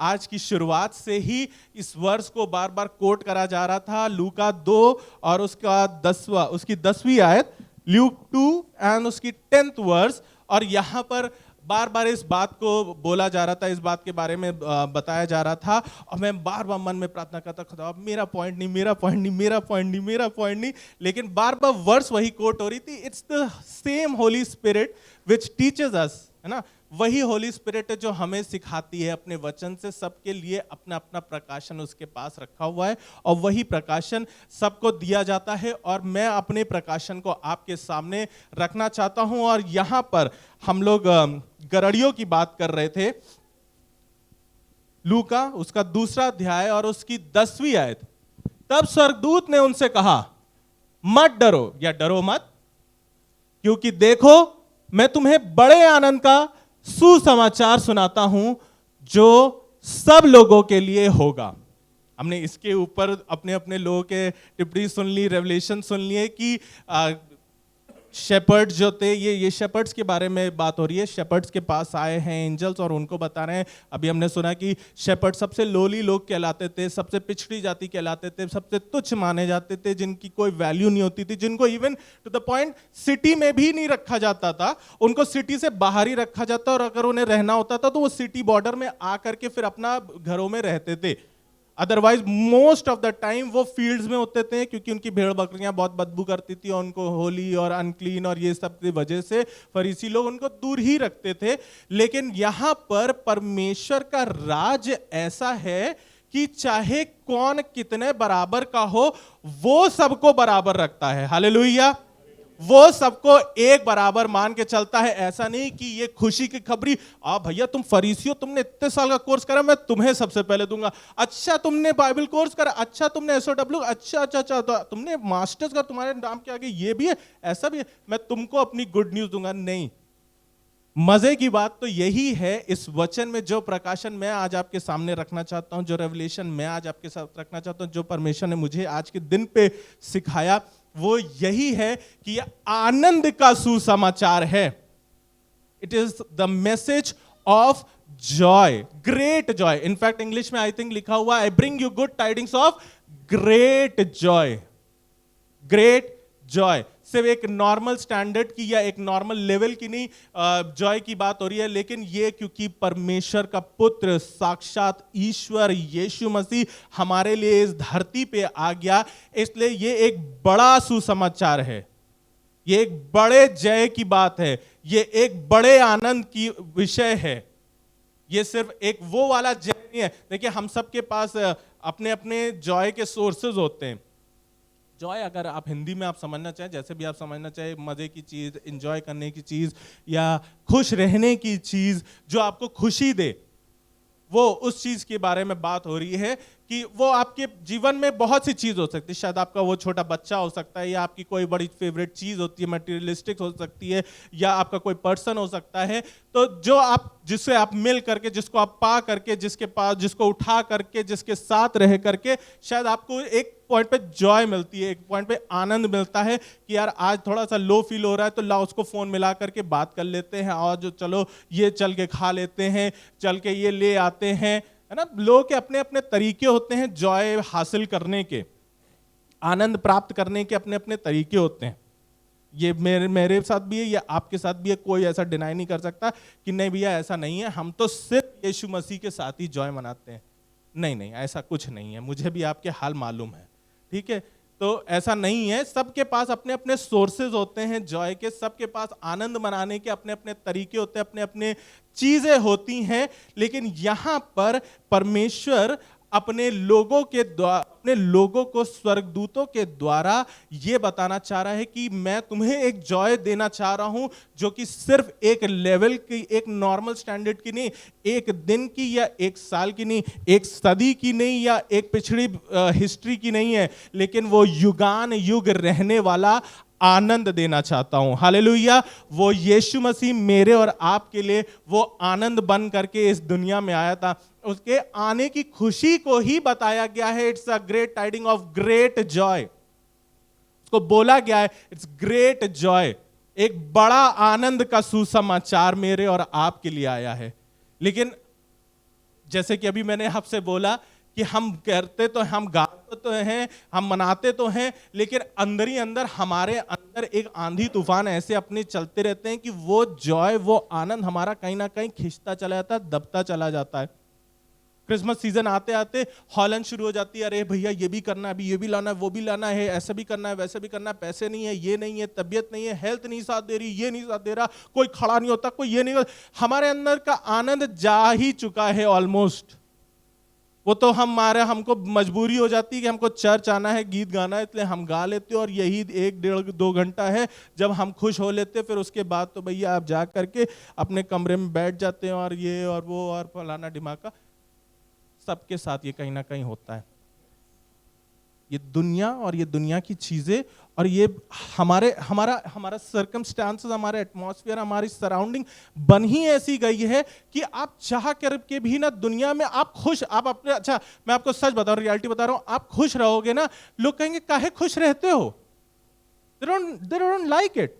आज की शुरुआत से ही इस वर्ष को बार बार कोट करा जा रहा था। लूका 2 और उसकी 10वीं आयत, ल्यूक 2 एंड उसकी 10th वर्स। और यहाँ पर बार बार इस बात को बोला जा रहा था, इस बात के बारे में बताया जा रहा था। और मैं बार बार मन में प्रार्थना करता खुदा अब मेरा पॉइंट नहीं, मेरा पॉइंट नहीं, मेरा पॉइंट नहीं, मेरा पॉइंट नहीं। लेकिन बार बार वर्स वही कोट हो रही थी। It's the same Holi spirit which teaches us, है ना। वही होली स्पिरिट है जो हमें सिखाती है अपने वचन से। सबके लिए अपना अपना प्रकाशन उसके पास रखा हुआ है और वही प्रकाशन सबको दिया जाता है। और मैं अपने प्रकाशन को आपके सामने रखना चाहता हूं। और यहां पर हम लोग गड़रियों की बात कर रहे थे, लूका उसका 2रा अध्याय और उसकी 10वीं आयत। तब स्वर्गदूत ने उनसे कहा, मत डरो या डरो मत, क्योंकि देखो मैं तुम्हें बड़े आनंद का सुसमाचार सुनाता हूं जो सब लोगों के लिए होगा। हमने इसके ऊपर अपने अपने लोगों के टिप्पणी सुन ली, रेवलेशन सुन लिए कि शेपर्ड्स जो थे, ये शेपर्ड्स के बारे में बात हो रही है। शेपर्ड्स के पास आए हैं एंजल्स और उनको बता रहे हैं। अभी हमने सुना कि शेपर्ड सबसे लोली लोग कहलाते थे, सबसे पिछड़ी जाति कहलाते थे, सबसे तुच्छ माने जाते थे, जिनकी कोई वैल्यू नहीं होती थी, जिनको even to the point city में भी नहीं रखा जाता था। उनको सिटी से बाहर ही रखा जाता, और अगर उन्हें रहना होता था तो वो सिटी बॉर्डर में आकर के फिर अपना घरों में रहते थे। Otherwise most of the time वो फील्ड्स में होते थे, क्योंकि उनकी भेड़ बकरियां बहुत बदबू करती थी और उनको होली और अनक्लीन और ये सब की वजह से फरीसी लोग उनको दूर ही रखते थे। लेकिन यहां पर परमेश्वर का राज ऐसा है कि चाहे कौन कितने बराबर का हो, वो सबको बराबर रखता है। हालेलुया। वो सबको एक बराबर मान के चलता है। ऐसा नहीं कि ये खुशी की खबरी, भैया तुम फरीसियो, तुमने इतने साल का कोर्स करा, मैं तुम्हें सबसे पहले दूंगा। अच्छा तुमने बाइबल कोर्स करा, अच्छा तुमने SOW, अच्छा अच्छा अच्छा तो तुमने मास्टर्स का, तुम्हारे नाम के आगे ये भी है, ऐसा भी है, मैं तुमको अपनी गुड न्यूज दूंगा। नहीं, मजे की बात तो यही है, इस वचन में जो प्रकाशन मैं आज आपके सामने रखना चाहता हूं, जो रेवलेशन मैं आज आपके साथ रखना चाहता हूं, जो परमेश्वर ने मुझे आज के दिन पे सिखाया, वो यही है कि यह आनंद का सुसमाचार है। It is the message of Joy, great Joy. In fact English में आई थिंक लिखा हुआ, I bring you good tidings of great Joy. Great Joy सिर्फ एक नॉर्मल स्टैंडर्ड की या एक नॉर्मल लेवल की नहीं जॉय की बात हो रही है, लेकिन ये क्योंकि परमेश्वर का पुत्र साक्षात ईश्वर यीशु मसीह हमारे लिए इस धरती पे आ गया, इसलिए ये एक बड़ा सुसमाचार है। ये एक बड़े जय की बात है, ये एक बड़े आनंद की विषय है। ये सिर्फ एक वो वाला जय नहीं है। देखिए, हम सबके पास अपने अपने जॉय के सोर्सेज होते हैं। जॉय अगर आप हिंदी में आप समझना चाहें, जैसे भी आप समझना चाहें, मजे की चीज, एंजॉय करने की चीज या खुश रहने की चीज जो आपको खुशी दे, वो उस चीज के बारे में बात हो रही है कि वो आपके जीवन में बहुत सी चीज हो सकती है। शायद आपका वो छोटा बच्चा हो सकता है, या आपकी कोई बड़ी फेवरेट चीज होती है, मटेरियलिस्टिक हो सकती है, या आपका कोई पर्सन हो सकता है। तो जो आप, जिससे आप मिल करके, जिसको आप पा करके, जिसके पास, जिसको उठा करके, जिसके साथ रह करके, शायद आपको एक पॉइंट पे जॉय मिलती है, एक पॉइंट पे आनंद मिलता है कि यार आज थोड़ा सा लो फील हो रहा है, तो लाओ उसको फोन मिला करके बात कर लेते हैं, और जो चलो ये चल के खा लेते हैं, चल के ये ले आते हैं, है ना। लोगों के अपने अपने तरीके होते हैं जॉय हासिल करने के, आनंद प्राप्त करने के अपने अपने तरीके होते हैं। ये मेरे साथ भी है, या आपके साथ भी है। कोई ऐसा डिनाई नहीं कर सकता कि नहीं भैया ऐसा नहीं है, हम तो सिर्फ यीशु मसीह के साथ ही जॉय मनाते हैं। नहीं नहीं, ऐसा कुछ नहीं है, मुझे भी आपके हाल मालूम है, ठीक है। तो ऐसा नहीं है, सबके पास अपने अपने सोर्सेज होते हैं जॉय के, सबके पास आनंद मनाने के अपने अपने तरीके होते हैं, अपने अपने चीजें होती हैं। लेकिन यहां पर परमेश्वर अपने लोगों के द्वारा, अपने लोगों को स्वर्गदूतों के द्वारा ये बताना चाह रहा है कि मैं तुम्हें एक जॉय देना चाह रहा हूं जो कि सिर्फ एक लेवल की, एक नॉर्मल स्टैंडर्ड की नहीं, एक दिन की या एक साल की नहीं, एक सदी की नहीं, या एक पिछड़ी हिस्ट्री की नहीं है, लेकिन वो युगान युग रहने वाला आनंद देना चाहता हूं। हालेलुया। वो यीशु मसीह मेरे और आपके लिए वो आनंद बन करके इस दुनिया में आया था। उसके आने की खुशी को ही बताया गया है, it's a great tidying of great Joy. उसको बोला गया है इट्स ग्रेट जॉय, एक बड़ा आनंद का सुसमाचार मेरे और आपके लिए आया है। लेकिन जैसे कि अभी मैंने आपसे बोला कि हम करते तो हम गाते तो हैं, हम मनाते तो हैं, लेकिन अंदर ही अंदर हमारे अंदर एक आंधी तूफान ऐसे अपने चलते रहते हैं कि वो जॉय, वो आनंद हमारा कहीं ना कहीं खिंचता चला जाता है, दबता चला जाता है। क्रिसमस सीजन आते आते हॉलन शुरू हो जाती है, अरे भैया ये भी करना है, अभी ये भी लाना है, वो भी लाना है, ऐसा भी करना है, वैसे भी करना है, पैसे नहीं है, ये नहीं है, तबीयत नहीं है, हेल्थ नहीं साथ दे रही, ये नहीं साथ दे रहा, कोई खड़ा नहीं होता, कोई ये नहीं, हमारे अंदर का आनंद जा ही चुका है ऑलमोस्ट। वो तो हमको मजबूरी हो जाती है कि हमको चर्च आना है, गीत गाना है, इसलिए हम गा लेते हैं, और यही 1-1.5-2 घंटा है जब हम खुश हो लेते हैं। फिर उसके बाद तो भैया आप जा करके अपने कमरे में बैठ जाते हैं, और ये और वो और फलाना ढिमाका। सबके साथ ये कहीं ना कहीं होता है। ये दुनिया और ये दुनिया की चीजें और ये हमारा सर्कमस्टांसेस, हमारा एटमॉस्फेयर, हमारी सराउंडिंग बन ही ऐसी गई है कि आप चाह करके भी ना दुनिया में आप खुश, आप अपने, अच्छा मैं आपको सच बता रहा हूं, रियलिटी बता रहा हूं, आप खुश रहोगे ना, लोग कहेंगे काहे खुश रहते हो, they don't like it,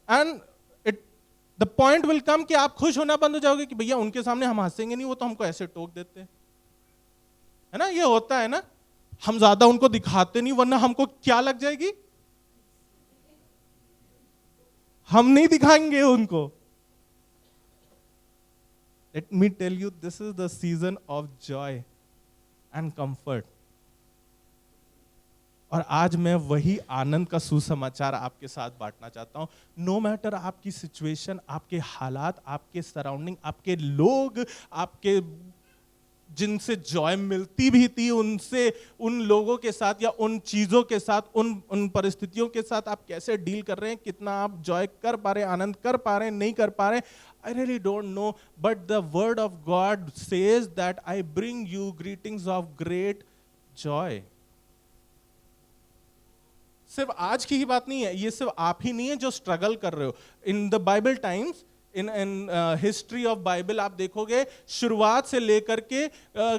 and the point will come कि आप खुश होना बंद हो जाओगे कि भैया उनके सामने हम हंसेंगे नहीं, वो तो हमको ऐसे टोक देते हैं, है ना, ये होता है ना, हम ज्यादा उनको दिखाते नहीं, वरना हमको क्या लग जाएगी, हम नहीं दिखाएंगे उनको। Let me tell you, this is the season of joy and comfort. और आज मैं वही आनंद का सुसमाचार आपके साथ बांटना चाहता हूं। नो मैटर आपकी सिचुएशन, आपके हालात, आपके सराउंडिंग, आपके लोग, आपके जिनसे जॉय मिलती भी थी, उनसे, उन लोगों के साथ या उन चीजों के साथ, उन परिस्थितियों के साथ आप कैसे डील कर रहे हैं, कितना आप जॉय कर पा रहे हैं, आनंद कर पा रहे हैं, नहीं कर पा रहे हैं, I really don't know, but the word of God says that I bring you greetings of great joy. सिर्फ आज की ही बात नहीं है, ये सिर्फ आप ही नहीं है जो स्ट्रगल कर रहे हो। In the Bible times, in history of Bible आप देखोगे, शुरुआत से लेकर के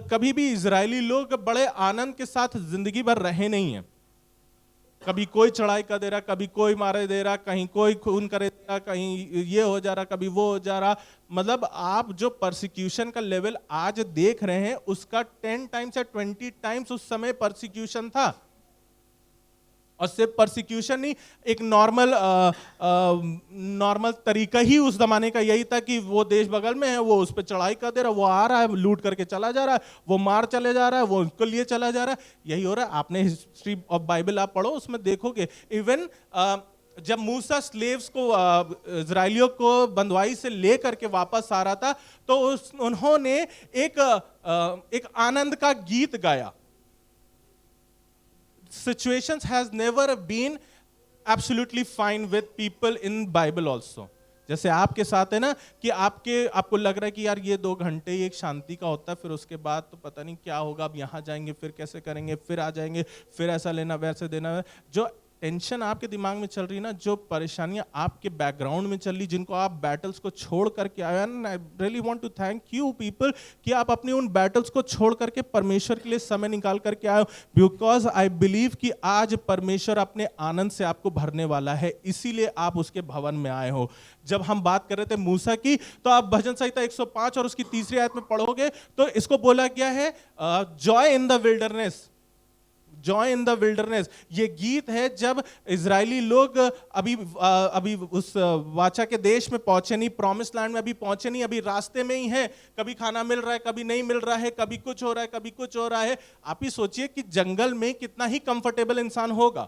कभी भी इजरायली लोग बड़े आनंद के साथ जिंदगी भर रहे नहीं है। कभी कोई चढ़ाई कर दे रहा, कभी कोई मारे दे रहा, कहीं कोई खून करे दे रहा, कहीं ये हो जा रहा, कभी वो हो जा रहा। मतलब आप जो परसिक्यूशन का लेवल आज देख रहे हैं, उसका 10 टाइम्स या 20 टाइम्स उस समय परसिक्यूशन था। और सिर्फ परसिक्यूशन नहीं, एक नॉर्मल तरीका ही उस जमाने का यही था कि वो देश बगल में है, वो उस पर चढ़ाई कर दे रहा, वो आ रहा है लूट करके चला जा रहा है, वो मार चले जा रहा है, वो उनको लिए चला जा रहा है, यही हो रहा है। आपने हिस्ट्री ऑफ बाइबल आप पढ़ो, उसमें देखोगे इवन जब मूसा स्लेव्स को, इजराइलियों को बंधुआई से ले करके वापस आ रहा था, तो उन्होंने एक आनंद का गीत गाया। Situations has never been absolutely fine with people in Bible also. जैसे आपके साथ है ना कि आपको लग रहा है कि यार ये 2 घंटे ही एक शांति का होता है, फिर उसके बाद तो पता नहीं क्या होगा, अब यहाँ जाएंगे, फिर कैसे करेंगे, फिर आ जाएंगे, फिर ऐसा लेना वैसे देना। जो टेंशन आपके दिमाग में चल रही है ना, जो परेशानियां आपके बैकग्राउंड में चल रही, जिनको आप बैटल्स को छोड़ करके आए, and I really want to thank you people कि आप अपने उन बैटल्स को छोड़ करके परमेश्वर के लिए समय निकाल करके आए हो, बिकॉज आई बिलीव कि आज परमेश्वर अपने आनंद से आपको भरने वाला है, इसीलिए आप उसके भवन में आए हो। जब हम बात कर रहे थे मूसा की, तो आप भजन संहिता 105 और उसकी 3री आयत में पढ़ोगे तो इसको बोला गया है joy in the wilderness. Joy in the wilderness, ये गीत है जब इजरायली लोग अभी उस वाचा के देश में पहुंचे नहीं, प्रॉमिस लैंड में अभी पहुंचे नहीं, अभी रास्ते में ही है, कभी खाना मिल रहा है, कभी नहीं मिल रहा है, कभी कुछ हो रहा है, कभी कुछ हो रहा है। आप ही सोचिए कि जंगल में कितना ही कंफर्टेबल इंसान होगा,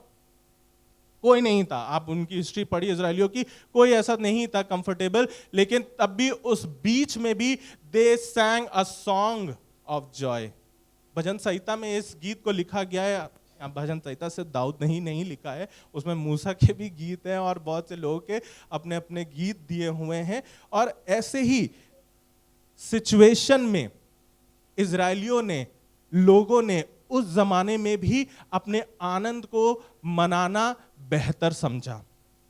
कोई नहीं था। आप उनकी हिस्ट्री पढ़ी इजरायलियों की, कोई ऐसा नहीं था कंफर्टेबल, लेकिन तब भी उस बीच में भी they sang a song of joy. भजन संहिता में इस गीत को लिखा गया है। भजन संहिता से दाऊद ने ही नहीं लिखा है, उसमें मूसा के भी गीत हैं और बहुत से लोगों के अपने अपने गीत दिए हुए हैं। और ऐसे ही सिचुएशन में इजरायलियों ने, लोगों ने उस जमाने में भी अपने आनंद को मनाना बेहतर समझा।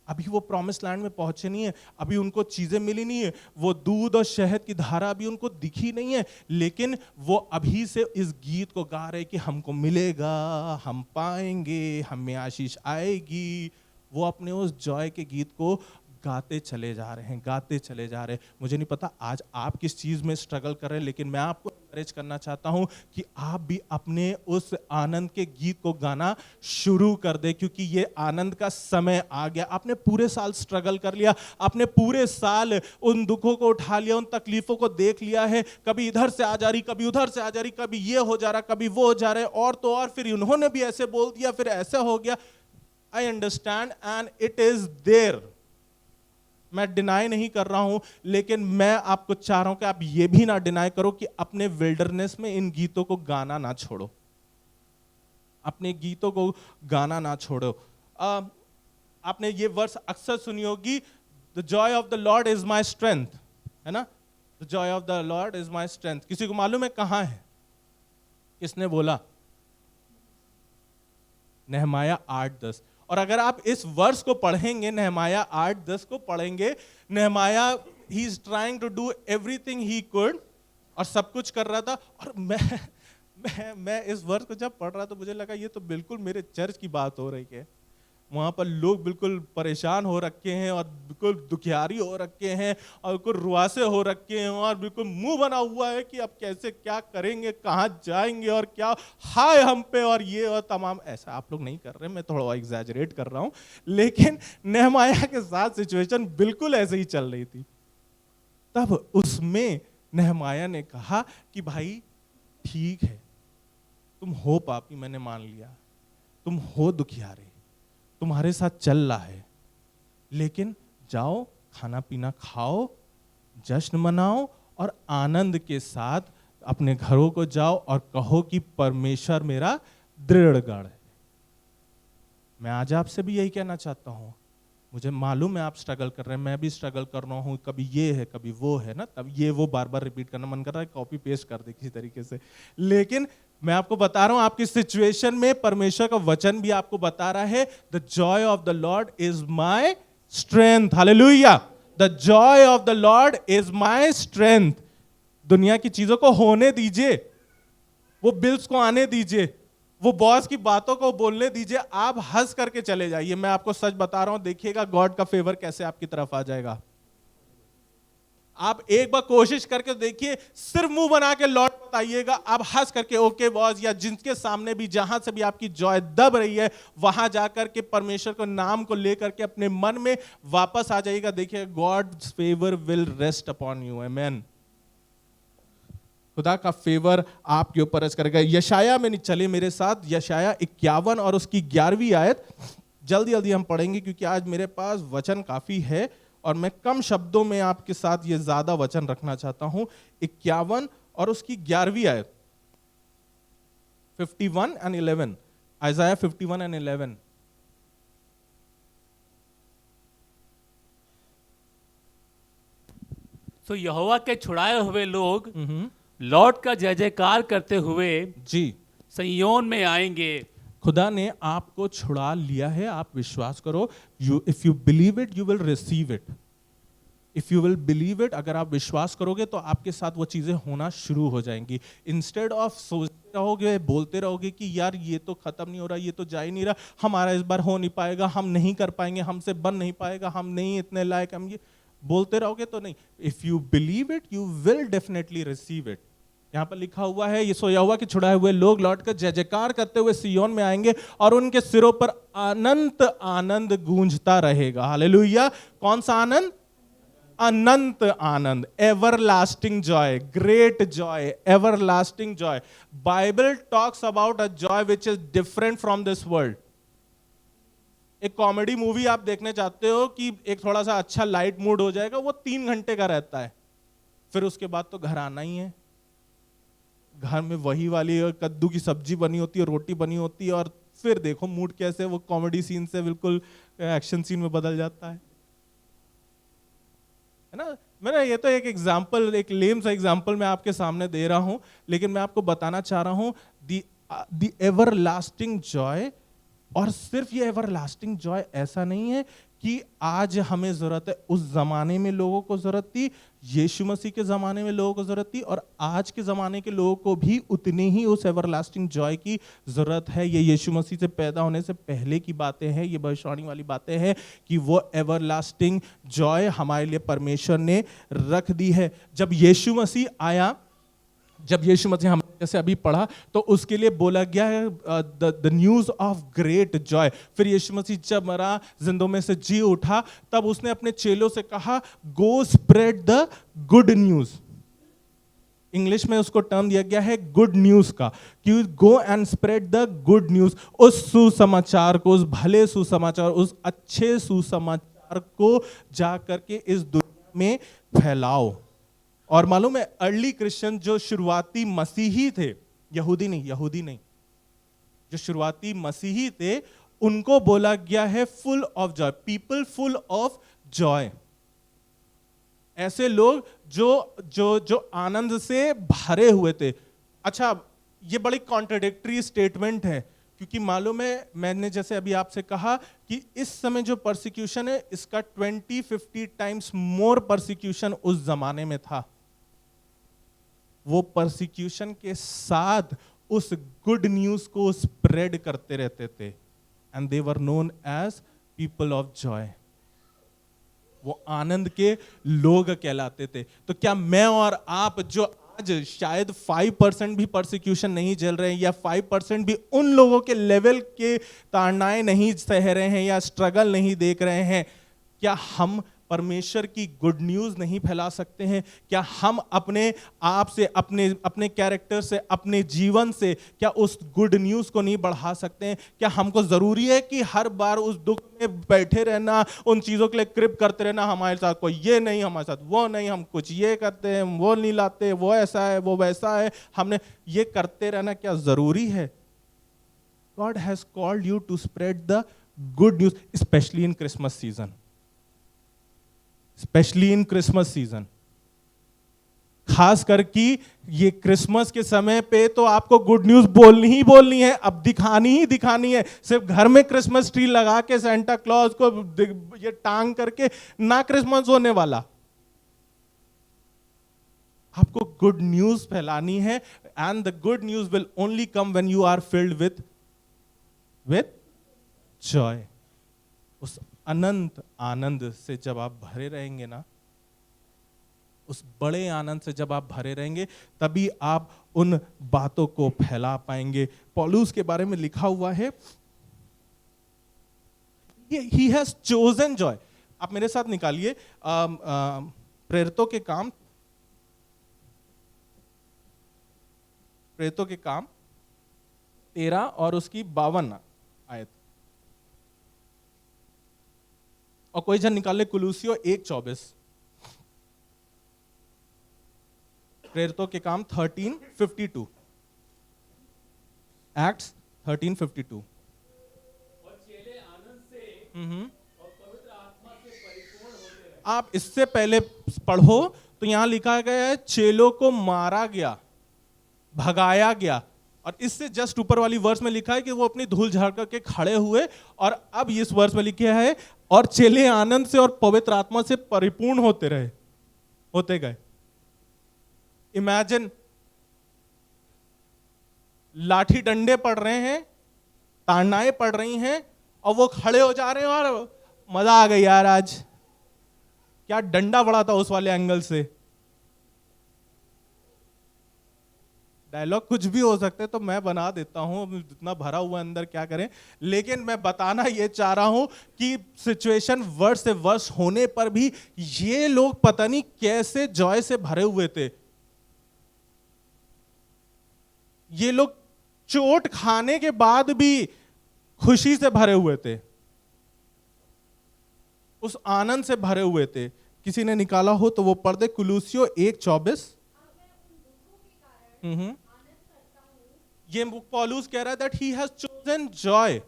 अभी वो प्रॉमिस लैंड में पहुंचे नहीं है, अभी उनको चीजें मिली नहीं है, वो दूध और शहद की धारा अभी उनको दिखी नहीं है, लेकिन वो अभी से इस गीत को गा रहे कि हमको मिलेगा, हम पाएंगे, हमें आशीष आएगी। वो अपने उस जॉय के गीत को गाते चले जा रहे हैं, गाते चले जा रहे हैं। मुझे नहीं पता आज आप किस चीज़ में स्ट्रगल कर रहे हैं, लेकिन मैं आपको एनकरेज करना चाहता हूं कि आप भी अपने उस आनंद के गीत को गाना शुरू कर दे, क्योंकि ये आनंद का समय आ गया। आपने पूरे साल स्ट्रगल कर लिया, आपने पूरे साल उन दुखों को उठा लिया, उन तकलीफों को देख लिया है, कभी इधर से आ जा रही, कभी उधर से आ जा रही, कभी ये हो जा रहा, कभी वो हो जा रहा है, और तो और फिर उन्होंने भी ऐसे बोल दिया, फिर ऐसा हो गया। I understand and it is there, मैं डिनाई नहीं कर रहा हूं, लेकिन मैं आपको चाह रहा हूं कि आप ये भी ना डिनाई करो कि अपने विल्डरनेस में इन गीतों को गाना ना छोड़ो, अपने गीतों को गाना ना छोड़ो। आपने ये वर्स अक्सर सुनी होगी, the Joy of the Lord is my strength, है ना, the Joy of the Lord is my strength. किसी को मालूम है कहां है, किसने बोला? नहमाया 8:10। और अगर आप इस वर्स को पढ़ेंगे, नहमाया 8:10 को पढ़ेंगे, Nehemiah he is trying to do everything he could, और सब कुछ कर रहा था। और मैं इस वर्स को जब पढ़ रहा तो मुझे लगा ये तो बिल्कुल मेरे चर्च की बात हो रही है। वहाँ पर लोग बिल्कुल परेशान हो रखे हैं और बिल्कुल दुखियारी हो रखे हैं और बिल्कुल रुआसे हो रखे हैं और बिल्कुल मुंह बना हुआ है कि अब कैसे क्या करेंगे, कहाँ जाएंगे और क्या हाय हम पे और ये और तमाम। ऐसा आप लोग नहीं कर रहे, मैं थोड़ा एग्जैजरेट कर रहा हूँ, लेकिन नहमाया के साथ सिचुएशन बिल्कुल ऐसे ही चल रही थी। तब उसमें नहमाया ने कहा कि भाई ठीक है, तुम हो पापी, मैंने मान लिया, तुम हो दुखियारे, तुम्हारे साथ चल रहा है, लेकिन जाओ खाना पीना खाओ, जश्न मनाओ और आनंद के साथ अपने घरों को जाओ और कहो कि परमेश्वर मेरा दृढ़ गढ़ है। मैं आज आपसे भी यही कहना चाहता हूं, मुझे मालूम है आप स्ट्रगल कर रहे हैं, मैं भी स्ट्रगल कर रहा हूँ, कभी ये है कभी वो है ना, तब ये वो बार बार रिपीट करना मन कर रहा है, कॉपी पेस्ट कर दे किसी तरीके से। लेकिन मैं आपको बता रहा हूं आपकी सिचुएशन में परमेश्वर का वचन भी आपको बता रहा है, the Joy of the Lord is my strength. Hallelujah, the Joy of the Lord is my strength. दुनिया की चीजों को होने दीजिए, वो बिल्स को आने दीजिए, वो बॉस की बातों को बोलने दीजिए, आप हंस करके चले जाइए। मैं आपको सच बता रहा हूं, देखिएगा गॉड का फेवर कैसे आपकी तरफ आ जाएगा। आप एक बार कोशिश करके देखिए, सिर्फ मुंह बना के लौट बताइएगा, आप हंस करके ओके बॉस, या जिनके सामने भी जहां से भी आपकी जॉय दब रही है वहां जाकर के परमेश्वर को नाम को लेकर के अपने मन में वापस आ जाइएगा। देखिए God's favour will rest upon you. Amen. खुदा का फेवर आपके ऊपर रेस्ट करेगा। यशाया में चले मेरे साथ, यशाया 51 और उसकी 11वीं आयत जल्दी जल्दी हम पढ़ेंगे, क्योंकि आज मेरे पास वचन काफी है और मैं कम शब्दों में आपके साथ ये ज्यादा वचन रखना चाहता हूं। 51 और उसकी 11वीं आयत, 51 and 11, आइज़ाया 51 and 11। सो यहोवा के छुड़ाए हुए लोग लौट का जय जयकार करते हुए जी सिय्योन में आएंगे। खुदा ने आपको छुड़ा लिया है, आप विश्वास करो। If you believe it you will receive it. If you will believe it, अगर आप विश्वास करोगे तो आपके साथ वो चीजें होना शुरू हो जाएंगी। इंस्टेड ऑफ सोचते रहोगे, बोलते रहोगे कि यार ये तो खत्म नहीं हो रहा, ये तो जा ही नहीं रहा, हमारा इस बार हो नहीं पाएगा, हम नहीं कर पाएंगे, हमसे बन नहीं पाएगा, हम नहीं इतने लायक, हम ये बोलते रहोगे तो नहीं। If you believe it you will definitely receive it. यहाँ पर लिखा हुआ है, ये यहोवा के छुड़ाए हुए लोग लौटकर जय जयकार करते हुए सिय्योन में आएंगे और उनके सिरों पर अनंत आनंद गूंजता रहेगा। हालेलुया। कौन सा आनंद? अनंत आनंद, everlasting joy, great joy, everlasting joy. Bible talks about a joy which is different from this world. एक कॉमेडी मूवी आप देखने चाहते हो कि एक थोड़ा सा अच्छा लाइट मूड हो जाएगा, वो 3 घंटे का रहता है, फिर उसके बाद तो घर आना ही है। घर में वही वाली कद्दू की सब्जी बनी होती है, रोटी बनी होती है, और फिर देखो मूड कैसे वो कॉमेडी सीन से बिल्कुल एक्शन सीन में बदल जाता है ना। मैंने ये तो एक एग्जांपल, एक लेम सा एग्जांपल मैं आपके सामने दे रहा हूं, लेकिन मैं आपको बताना चाह रहा हूं दी एवरलास्टिंग जॉय। और सिर्फ ये एवरलास्टिंग जॉय ऐसा नहीं है कि आज हमें जरूरत है, उस जमाने में लोगों को जरूरत थी, यीशु मसीह के जमाने में लोगों को जरूरत थी, और आज के जमाने के लोगों को भी उतनी ही उस एवरलास्टिंग जॉय की जरूरत है। ये यीशु मसीह से पैदा होने से पहले की बातें हैं, ये भविष्यवाणी वाली बातें हैं कि वो एवरलास्टिंग जॉय हमारे लिए परमेश्वर ने रख दी है। जब यीशु मसीह आया, जब यीशु मसीह हम जैसे अभी पढ़ा, तो उसके लिए बोला गया है the news of great Joy. फिर यीशु मसीह जब मरा, जिंदों में से जी उठा, तब उसने अपने चेलों से कहा, go spread the good news. English में उसको टर्म दिया गया है गुड न्यूज का, कि go and spread the good news. उस सुसमाचार को, उस भले सुसमाचार, उस अच्छे सुसमाचार को जा करके इस दुनिया में फैलाओ। और मालूम है, अर्ली क्रिश्चियन जो शुरुआती मसीही थे, यहूदी नहीं, जो शुरुआती मसीही थे, उनको बोला गया है full of Joy, people full of Joy. ऐसे लोग जो आनंद से भरे हुए थे। अच्छा, ये बड़ी कॉन्ट्रडिक्टरी स्टेटमेंट है, क्योंकि मालूम है, मैंने जैसे अभी आपसे कहा कि इस समय जो परसिक्यूशन है, इसका 20-50 टाइम्स मोर परसिक्यूशन उस जमाने में था। वो परसिक्यूशन के साथ उस गुड न्यूज को स्प्रेड करते रहते थे, and they were known as people of joy. वो आनंद के लोग कहलाते थे। तो क्या मैं और आप, जो आज शायद 5% भी परसिक्यूशन नहीं झेल रहे हैं, या 5% भी उन लोगों के लेवल के ताड़नाएं नहीं सह रहे हैं, या स्ट्रगल नहीं देख रहे हैं, क्या हम परमेश्वर की गुड न्यूज नहीं फैला सकते हैं? क्या हम अपने आप से, अपने कैरेक्टर से, अपने जीवन से क्या उस गुड न्यूज को नहीं बढ़ा सकते हैं? क्या हमको जरूरी है कि हर बार उस दुख में बैठे रहना, उन चीजों के लिए क्रिप करते रहना, हमारे साथ कोई ये नहीं, हमारे साथ वो नहीं, हम कुछ ये करते हैं, वो नहीं लाते, वो ऐसा है, वो वैसा है, हमने ये करते रहना क्या जरूरी है? God has called you to spread the good news, especially in Christmas season. Specially in Christmas season, खास करके ये क्रिसमस के समय पे तो आपको गुड न्यूज बोलनी है, अब दिखानी है। सिर्फ घर में क्रिसमस ट्री लगा के सेंटा क्लॉज को ये टांग करके ना क्रिसमस होने वाला। आपको गुड न्यूज फैलानी है, and the good news will only come when you are filled with joy. उस अनंत आनंद से जब आप भरे रहेंगे ना, उस बड़े आनंद से जब आप भरे रहेंगे, तभी आप उन बातों को फैला पाएंगे। पौलुस के बारे में लिखा हुआ है, he has chosen joy। आप मेरे साथ निकालिए प्रेरितों के काम 13 और उसकी 52 आयत। और कोई जन निकाले कुलूसियों 1:24। प्रेरितों के काम 13:52, एक्ट्स 13:52। और चेले आनंद से और पवित्र आत्मा से परिपूर्ण होते रहे। आप इससे पहले पढ़ो तो यहां लिखा गया है, चेलों को मारा गया, भगाया गया। और इससे जस्ट ऊपर वाली वर्स में लिखा है कि वो अपनी धूल झाड़ करके खड़े हुए, और अब इस वर्स में लिखा है, और चेले आनंद से और पवित्र आत्मा से परिपूर्ण होते गए। इमेजिन, लाठी डंडे पड़ रहे हैं, ताड़नाएं पड़ रही हैं, और वो खड़े हो जा रहे हैं, और मजा आ गई यार, आज क्या डंडा पड़ा था उस वाले एंगल से। डायलॉग कुछ भी हो सकते, तो मैं बना देता हूं, जितना भरा हुआ अंदर क्या करें। लेकिन मैं बताना ये चाह रहा हूं कि सिचुएशन वर्स से वर्स होने पर भी ये लोग पता नहीं कैसे जॉय से भरे हुए थे। ये लोग चोट खाने के बाद भी खुशी से भरे हुए थे, उस आनंद से भरे हुए थे। किसी ने निकाला हो तो वो पढ़ दे, कुलूसियों 1:24। ये पौलुस कह रहा है that he has chosen Joy,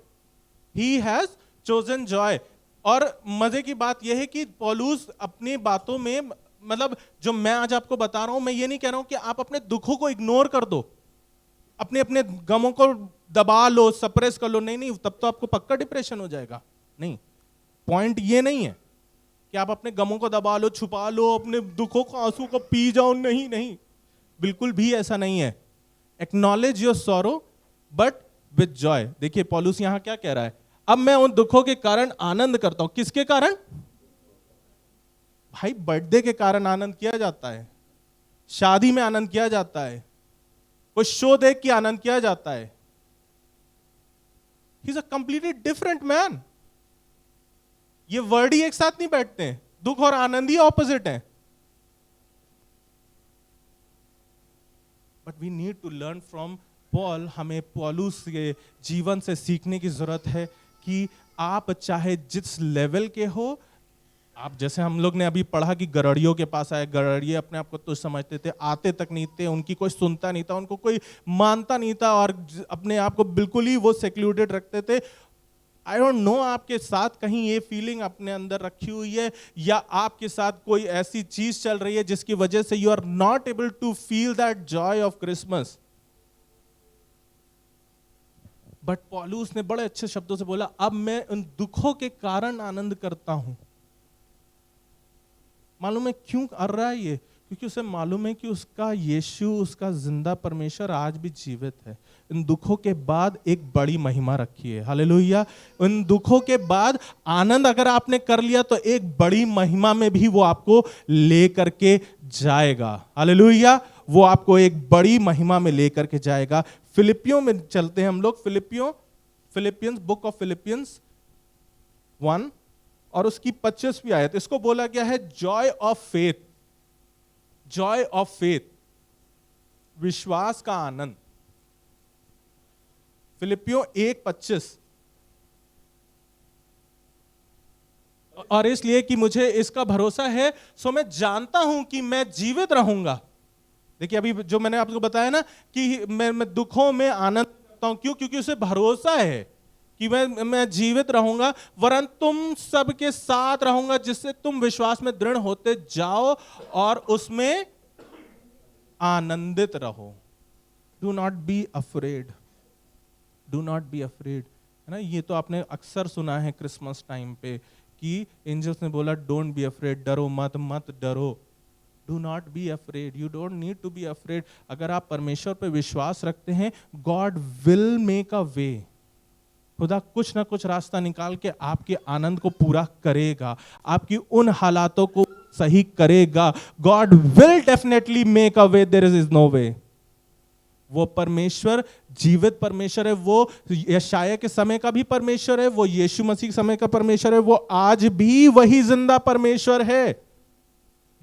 he has chosen Joy. और मजे की बात यह है कि पौलुस अपनी बातों में, मतलब जो मैं आज आपको बता रहा हूं, मैं ये नहीं कह रहा हूं कि आप अपने दुखों को इग्नोर कर दो, अपने अपने गमों को दबा लो, सप्रेस कर लो। नहीं, तब तो आपको पक्का डिप्रेशन हो जाएगा। नहीं, पॉइंट ये नहीं है कि आप अपने गमों को दबा लो, छुपा लो, अपने दुखों को, आंसू को पी जाओ। नहीं नहीं, बिल्कुल भी ऐसा नहीं है। Acknowledge your sorrow but with Joy. देखिए पौलुस यहां क्या कह रहा है, अब मैं उन दुखों के कारण आनंद करता हूं। किसके कारण? भाई बर्थडे के कारण आनंद किया जाता है, शादी में आनंद किया जाता है, कोई शो देख के आनंद किया जाता है। He is a completely different man. ये वर्ड ही एक साथ नहीं बैठते हैं, दुख और आनंद ही ऑपोजिट है। But we need to learn from Paul. हमें पौलुस के जीवन से सीखने की जरूरत है कि आप चाहे जिस लेवल के हो, आप जैसे हम लोग ने अभी पढ़ा कि गड़रियों के पास आए, गड़रिये अपने आप को तुच्छ समझते थे, आते तक नहीं थे, उनकी कोई सुनता नहीं था, उनको कोई मानता नहीं था और अपने आप को बिल्कुल ही वो सेक्लूडेड रखते थे। आई डोंट नो आपके साथ कहीं ये फीलिंग अपने अंदर रखी हुई है या आपके साथ कोई ऐसी चीज चल रही है जिसकी वजह से you are not able to feel that joy of Christmas. But पौलुस ने बड़े अच्छे शब्दों से बोला, अब मैं उन दुखों के कारण आनंद करता हूं। मालूम है क्यों कर रहा है ये? क्योंकि उसे मालूम है कि उसका यीशु, उसका जिंदा परमेश्वर आज भी जीवित है। इन दुखों के बाद एक बड़ी महिमा रखी है। हालेलुया। इन दुखों के बाद आनंद अगर आपने कर लिया तो एक बड़ी महिमा में भी वो आपको ले करके जाएगा। हालेलुया। वो आपको एक बड़ी महिमा में ले करके जाएगा। फिलिपियों में चलते हैं हम लोग। फिलिपियंस, बुक ऑफ फिलिपियंस 1 और उसकी 25वीं आयत। इसको बोला गया है Joy of faith. Joy of faith, विश्वास का आनंद। फिलिपियों 1:25। और इसलिए कि मुझे इसका भरोसा है, सो मैं जानता हूं कि मैं जीवित रहूंगा। देखिए अभी जो मैंने आपको बताया ना कि मैं दुखों में आनंद करता हूं। क्यों? क्योंकि उसे भरोसा है कि मैं जीवित रहूंगा, वरन तुम सबके साथ रहूंगा, जिससे तुम विश्वास में दृढ़ होते जाओ और उसमें आनंदित रहो। Do not be afraid. Do not be afraid, है ना। ये तो आपने अक्सर सुना है क्रिसमस टाइम पे कि एंजल्स ने बोला डोंट बी अफ्रेड, डरो मत, मत डरो। Do not be afraid, you don't need to be afraid. अगर आप परमेश्वर पे विश्वास रखते हैं, God will make a way. खुदा कुछ ना कुछ रास्ता निकाल के आपके आनंद को पूरा करेगा, आपकी उन हालातों को सही करेगा। God will definitely make a way, there is no way. वो परमेश्वर जीवित परमेश्वर है। वो यशाया के समय का भी परमेश्वर है, वो यीशु मसीह के समय का परमेश्वर है, वो आज भी वही जिंदा परमेश्वर है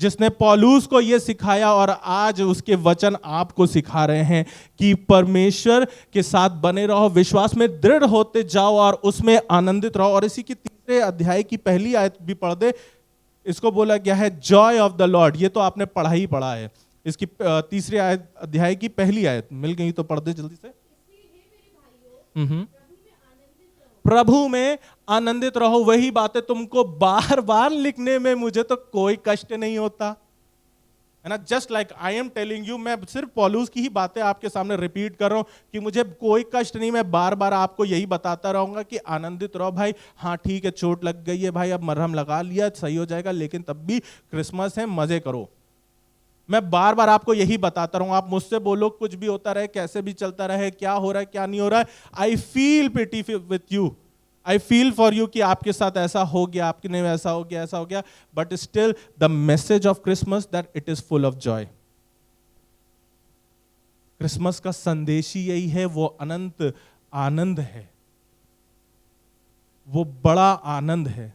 जिसने पौलुस को यह सिखाया और आज उसके वचन आपको सिखा रहे हैं कि परमेश्वर के साथ बने रहो, विश्वास में दृढ़ होते जाओ और उसमें आनंदित रहो। और इसी की 3 अध्याय की पहली आयत भी पढ़ दे। इसको बोला गया है जॉय ऑफ द लॉर्ड। ये तो आपने पढ़ा ही पढ़ा है। इसकी 3 अध्याय की पहली आयत मिल गई तो पढ़ दे जल्दी से। प्रभु में आनंदित रहो। वही बातें तुमको बार बार लिखने में मुझे तो कोई कष्ट नहीं होता, है ना। Just like I am telling you, मैं सिर्फ पौलुस की ही बातें आपके सामने रिपीट कर रहा हूं कि मुझे कोई कष्ट नहीं। मैं बार बार आपको यही बताता रहूंगा कि आनंदित रहो भाई। हाँ ठीक है, चोट लग गई है भाई, अब मरहम लगा लिया, सही हो जाएगा, लेकिन तब भी क्रिसमस है, मजे करो। मैं बार बार आपको यही बताता रहूंगा। आप मुझसे बोलो कुछ भी होता रहे, कैसे भी चलता रहे, क्या हो रहा है क्या नहीं हो रहा है, I feel pity with you, I feel for you कि आपके साथ ऐसा हो गया, आपके ने ऐसा हो गया, ऐसा हो गया। But still the message of Christmas that it is full of Joy. Christmas का संदेश ही यही है, वो अनंत आनंद है, वो बड़ा आनंद है।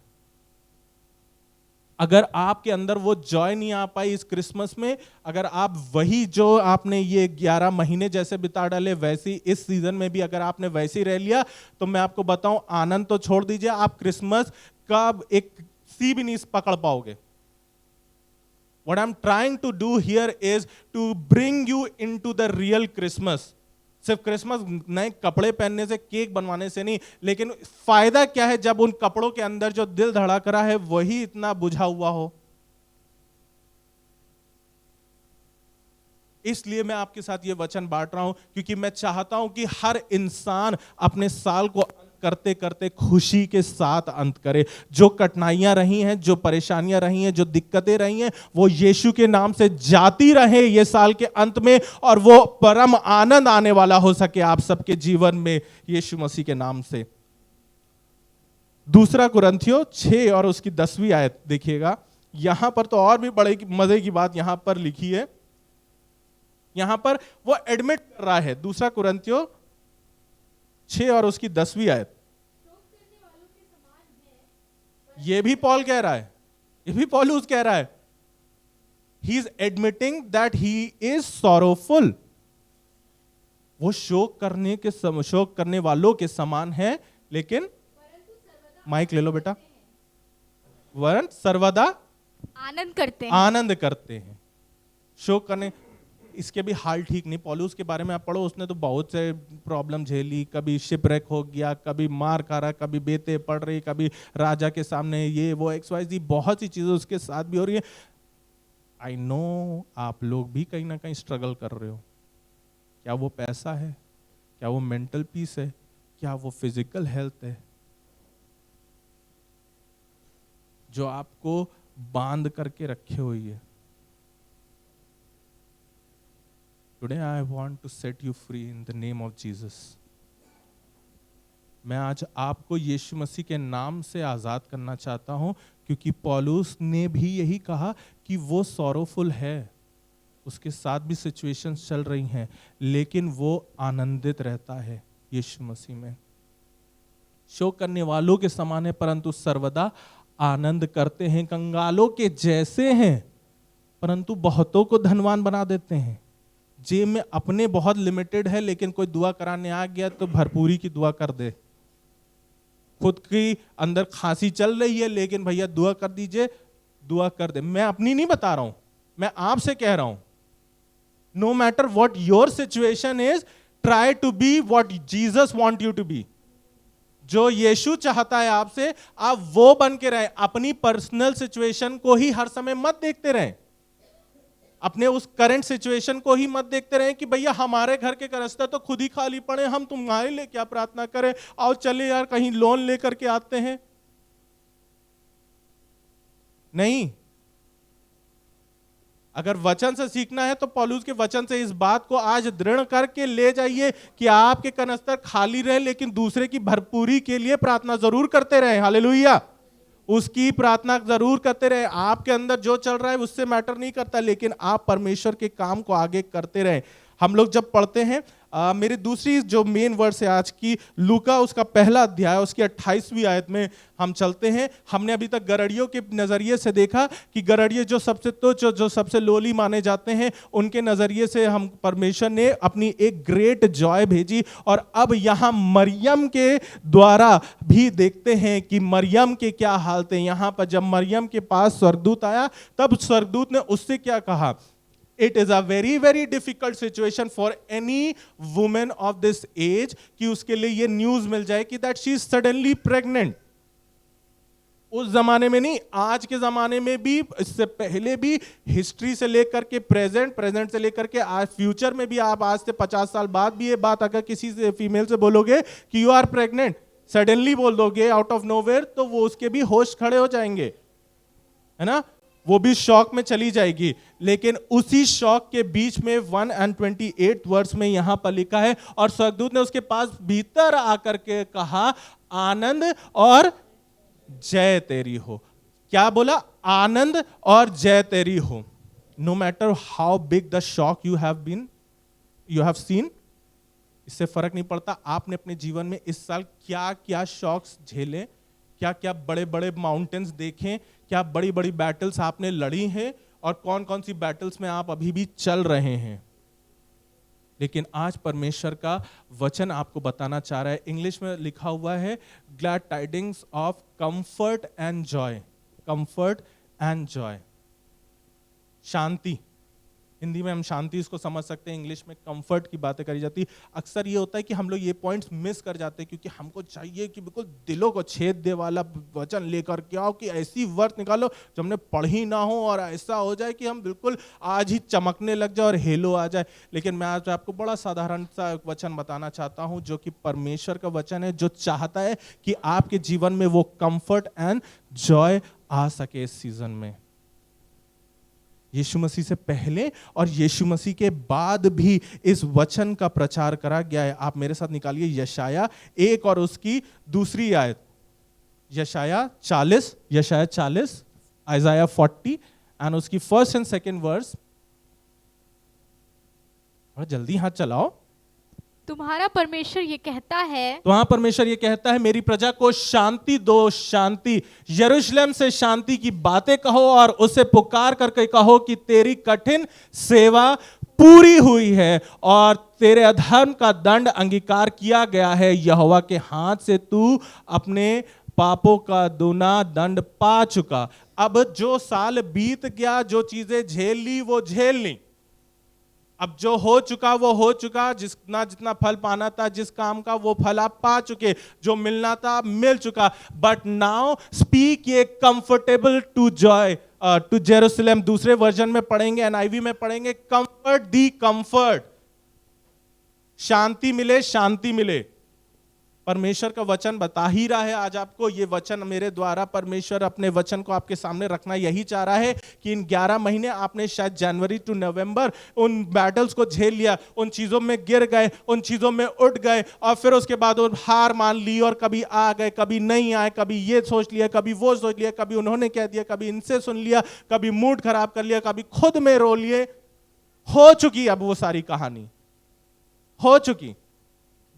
अगर आपके अंदर वो जॉय नहीं आ पाई इस क्रिसमस में, अगर आप वही जो आपने ये 11 महीने जैसे बिता डाले वैसी इस सीजन में भी अगर आपने वैसे ही रह लिया, तो मैं आपको बताऊं आनंद तो छोड़ दीजिए, आप क्रिसमस का एक सी भी नहीं पकड़ पाओगे। What I'm trying to do here is to bring you into the real Christmas. सिर्फ क्रिसमस नए कपड़े पहनने से, केक बनवाने से नहीं, लेकिन फायदा क्या है जब उन कपड़ों के अंदर जो दिल धड़क रहा है वही इतना बुझा हुआ हो। इसलिए मैं आपके साथ ये वचन बांट रहा हूं, क्योंकि मैं चाहता हूं कि हर इंसान अपने साल को अंत करते करते खुशी के साथ अंत करे। जो कठिनाइयां रही हैं, जो परेशानियां रही हैं, जो दिक्कतें रही हैं, वो यीशु के नाम से जाती रहे ये साल के अंत में, और वो परम आनंद आने वाला हो सके आप सबके जीवन में यीशु मसीह के नाम से। दूसरा कुरिन्थियों 6 और उसकी 10वीं आयत देखिएगा। यहां पर तो और भी बड़े मजे की बात यहां पर लिखी है। यहां पर वो एडमिट कर रहा है, दूसरा कुरिन्थियों 6 और उसकी 10वीं आयत। ये भी पॉल कह रहा है, ये भी पौलुस कह रहा है। He is admitting that he is sorrowful. वो शोक करने वालों के समान है, लेकिन माइक ले लो बेटा। वरन सर्वदा आनंद करते हैं। शोक करने, इसके भी हाल ठीक नहीं। पौलुस के बारे में आप पढ़ो, उसने तो बहुत से प्रॉब्लम झेली। कभी शिपरेक हो गया, कभी मार खा रहा, कभी बेते पड़ रही, कभी राजा के सामने ये वो XYZ, बहुत सी चीजें उसके साथ भी हो रही है। आई नो आप लोग भी कहीं ना कहीं स्ट्रगल कर रहे हो। क्या वो पैसा है, क्या वो मेंटल पीस है, क्या वो फिजिकल हेल्थ है जो आपको बांध करके रखे हुई है। Today I want to set you free in the name of Jesus. मैं आज आपको यीशु मसीह के नाम से आजाद करना चाहता हूं, क्योंकि पौलुस ने भी यही कहा कि वो सॉरोफुल है, उसके साथ भी सिचुएशंस चल रही हैं, लेकिन वो आनंदित रहता है यीशु मसीह में। शोक करने वालों के समान है, परंतु सर्वदा आनंद करते हैं। कंगालों के जैसे हैं, परंतु बहुतों को धनवान बना देते हैं। जेब में अपने बहुत लिमिटेड है, लेकिन कोई दुआ कराने आ गया तो भरपूरी की दुआ कर दे। खुद की अंदर खांसी चल रही है, लेकिन भैया दुआ कर दीजिए, दुआ कर दे। मैं अपनी नहीं बता रहा हूं, मैं आपसे कह रहा हूं। No matter what your situation is, try to be what Jesus want you to be. जो यीशु चाहता है आपसे, आप वो बन के रहें। अपनी पर्सनल सिचुएशन को ही हर समय मत देखते रहें, अपने उस करंट सिचुएशन को ही मत देखते रहें कि भैया हमारे घर के रास्ते तो खुद ही खाली पड़े, हम तुम्हारे लिए क्या प्रार्थना करें, आओ चले यार कहीं लोन लेकर के आते हैं। नहीं, अगर वचन से सीखना है तो पौलुस के वचन से इस बात को आज दृढ़ करके ले जाइए कि आपके कनस्तर खाली रहे, लेकिन दूसरे की भरपूरी के लिए प्रार्थना जरूर करते रहे। हालेलुया, उसकी प्रार्थना जरूर करते रहे। आपके अंदर जो चल रहा है उससे मैटर नहीं करता, लेकिन आप परमेश्वर के काम को आगे करते रहे। हम लोग जब पढ़ते हैं, मेरी दूसरी जो मेन वर्स है आज की, लूका उसका पहला अध्याय उसकी 28वीं आयत में हम चलते हैं। हमने अभी तक गरड़ियों के नजरिए से देखा कि गरड़िए जो सबसे तुच्छ, जो सबसे लोली माने जाते हैं, उनके नजरिए से हम परमेश्वर ने अपनी एक ग्रेट जॉय भेजी। और अब यहां मरियम के द्वारा भी देखते हैं कि मरियम के क्या हाल थे। यहां पर जब मरियम के पास स्वर्गदूत आया, तब स्वर्गदूत ने उससे क्या कहा? It is a very very difficult situation for any woman of this age कि उसके लिए ये न्यूज मिल जाए कि that she is suddenly pregnant। उस जमाने में नहीं, आज के जमाने में भी, इससे पहले भी, हिस्ट्री से लेकर के प्रेजेंट से लेकर के आज फ्यूचर में भी, आप आज से 50 साल बाद भी ये बात अगर किसी से फीमेल से बोलोगे कि यू आर प्रेग्नेंट, सडनली बोल दोगे आउट ऑफ नोवेयर, तो वो उसके भी होश खड़े हो जाएंगे, है ना, वो भी शॉक में चली जाएगी। लेकिन उसी शॉक के बीच में 128 वर्स में यहां पर लिखा है, और स्वर्गदूत ने उसके पास भीतर आकर के कहा, आनंद और जय तेरी हो। क्या बोला? आनंद और जय तेरी हो। No matter how big the shock you have seen, इससे फर्क नहीं पड़ता आपने अपने जीवन में इस साल क्या क्या शॉक्स झेले, क्या क्या बड़े बड़े माउंटेन्स देखें, क्या बड़ी बड़ी बैटल्स आपने लड़ी हैं, और कौन कौन सी बैटल्स में आप अभी भी चल रहे हैं। लेकिन आज परमेश्वर का वचन आपको बताना चाह रहा है, इंग्लिश में लिखा हुआ है, glad tidings of comfort and joy. Comfort and joy, शांति, हिंदी में हम शांति इसको समझ सकते हैं, इंग्लिश में कंफर्ट की बातें करी जाती। अक्सर ये होता है कि हम लोग ये पॉइंट्स मिस कर जाते हैं, क्योंकि हमको चाहिए कि बिल्कुल दिलों को छेद दे वाला वचन लेकर के आओ, कि ऐसी वर्ड निकालो जो हमने पढ़ी ना हो और ऐसा हो जाए कि हम बिल्कुल आज ही चमकने लग जाए और हेलो आ जाए। लेकिन मैं आज आपको बड़ा साधारण सा वचन बताना चाहता हूं, जो कि परमेश्वर का वचन है, जो चाहता है कि आपके जीवन में वो कंफर्ट एंड जॉय आ सके इस सीजन में। यीशु मसीह से पहले और यीशु मसीह के बाद भी इस वचन का प्रचार करा गया है। आप मेरे साथ निकालिए यशाया 1 और उसकी दूसरी आयत, यशाया 40, आइज़ाया 40 एंड उसकी फर्स्ट एंड सेकंड वर्स। और जल्दी हाथ चलाओ। तुम्हारा परमेश्वर ये कहता है, तो वहां परमेश्वर ये कहता है, मेरी प्रजा को शांति दो, शांति। यरूशलेम से शांति की बातें कहो और उसे पुकार करके कहो कि तेरी कठिन सेवा पूरी हुई है और तेरे अधर्म का दंड अंगीकार किया गया है। यहोवा के हाथ से तू अपने पापों का दूना दंड पा चुका। अब जो साल बीत गया, जो चीजें झेल ली वो झेल ली, अब जो हो चुका वो हो चुका। जितना जितना फल पाना था जिस काम का, वो फल आप पा चुके, जो मिलना था मिल चुका। But now speak ye comfortable to joy to Jerusalem. दूसरे वर्जन में पढ़ेंगे, एनआईवी में पढ़ेंगे, कंफर्ट दी कंफर्ट, शांति मिले, शांति मिले। परमेश्वर का वचन बता ही रहा है आज आपको। ये वचन मेरे द्वारा परमेश्वर अपने वचन को आपके सामने रखना यही चाह रहा है कि इन 11 महीने आपने शायद जनवरी टू नवंबर उन बैटल्स को झेल लिया, उन चीजों में गिर गए, उन चीजों में उठ गए और फिर उसके बाद वो हार मान ली और कभी आ गए, कभी नहीं आए, कभी ये सोच लिया, कभी वो सोच लिया, कभी उन्होंने कह दिया, कभी इनसे सुन लिया, कभी मूड खराब कर लिया, कभी खुद में रो लिए। हो चुकी अब वो सारी कहानी, हो चुकी।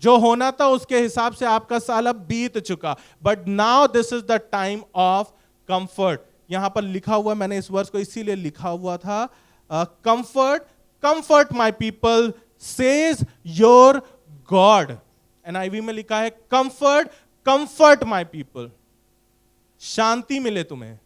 जो होना था उसके हिसाब से आपका साल अब बीत चुका। But now this is the time of comfort. यहां पर लिखा हुआ, मैंने इस वर्ष को इसीलिए लिखा हुआ था, comfort comfort my people says your God. NIV में लिखा है कंफर्ट कंफर्ट माय पीपल, शांति मिले तुम्हें।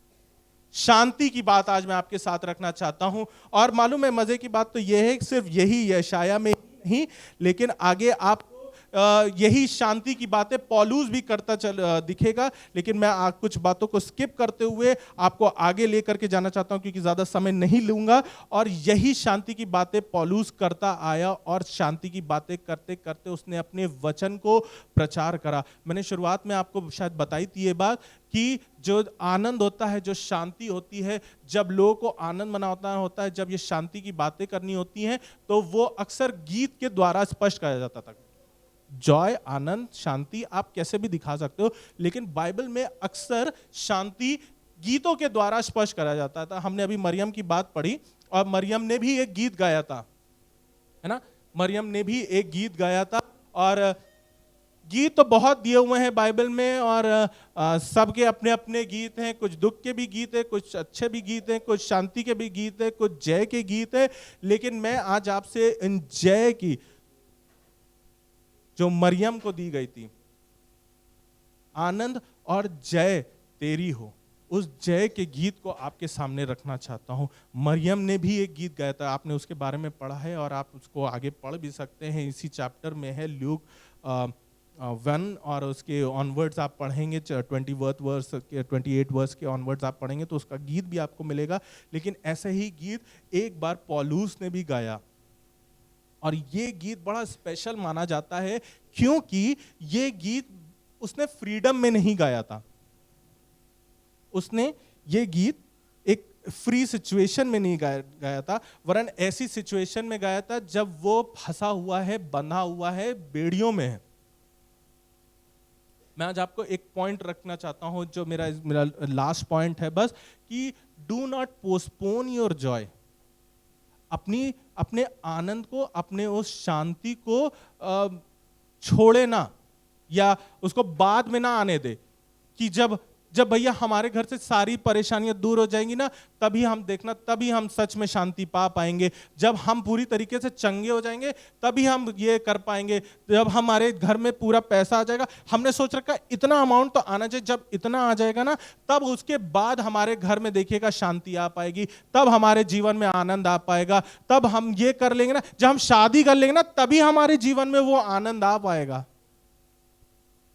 शांति की बात आज मैं आपके साथ रखना चाहता हूं। और मालूम है मजे की बात तो यह है कि सिर्फ यही यशाया में नहीं, लेकिन आगे आप यही शांति की बातें पौलुस भी करता चल दिखेगा। लेकिन मैं कुछ बातों को स्किप करते हुए आपको आगे लेकर के जाना चाहता हूं, क्योंकि ज्यादा समय नहीं लूंगा। और यही शांति की बातें पौलुस करता आया और शांति की बातें करते करते उसने अपने वचन को प्रचार करा। मैंने शुरुआत में आपको शायद बताई थी ये बात कि जो आनंद होता है, जो शांति होती है, जब लोगों को आनंद मनाना होता है, जब ये शांति की बातें करनी होती हैं, तो वो अक्सर गीत के द्वारा स्पष्ट किया जाता था। जॉय, आनंद, शांति आप कैसे भी दिखा सकते हो, लेकिन बाइबल में अक्सर शांति गीतों के द्वारा स्पष्ट करा जाता था। हमने अभी मरियम की बात पढ़ी और मरियम ने भी एक गीत गाया था, है ना। मरियम ने भी एक गीत गाया था। और गीत तो बहुत दिए हुए हैं बाइबल में और सबके अपने अपने गीत हैं। कुछ दुख के भी गीत है, कुछ अच्छे भी गीत हैं, कुछ शांति के भी गीत है, कुछ जय के गीत है। लेकिन मैं आज आपसे इन जय की, जो मरियम को दी गई थी, आनंद और जय तेरी हो, उस जय के गीत को आपके सामने रखना चाहता हूं। मरियम ने भी एक गीत गाया था, आपने उसके बारे में पढ़ा है और आप उसको आगे पढ़ भी सकते हैं। इसी चैप्टर में है, ल्यूक 1 और उसके ऑनवर्ड्स आप पढ़ेंगे, 28 वर्स के ऑनवर्ड्स आप पढ़ेंगे तो उसका गीत भी आपको मिलेगा। लेकिन ऐसे ही गीत एक बार पौलुस ने भी गाया और ये गीत बड़ा स्पेशल माना जाता है, क्योंकि ये गीत उसने फ्रीडम में नहीं गाया था। उसने ये गीत एक फ्री सिचुएशन में नहीं गाया था, वरन ऐसी सिचुएशन में गाया था जब वो फंसा हुआ है, बंधा हुआ है, बेड़ियों में है। मैं आज आपको एक पॉइंट रखना चाहता हूं, जो मेरा लास्ट पॉइंट है बस, कि do not postpone your Joy. अपने आनंद को, अपने उस शांति को छोड़े ना, या उसको बाद में ना आने दे। कि जब जब भैया हमारे घर से सारी परेशानियां दूर हो जाएंगी ना, तभी हम देखना, तभी हम सच में शांति पा पाएंगे। जब हम पूरी तरीके से चंगे हो जाएंगे तभी हम ये कर पाएंगे। जब हमारे घर में पूरा पैसा आ जाएगा, हमने सोच रखा इतना अमाउंट तो आना चाहिए, जब इतना आ जाएगा ना, तब उसके बाद हमारे घर में देखिएगा शांति आ पाएगी, तब हमारे जीवन में आनंद आ पाएगा, तब हम ये कर लेंगे ना, जब हम शादी कर लेंगे ना, तभी हमारे जीवन में वो आनंद आ पाएगा।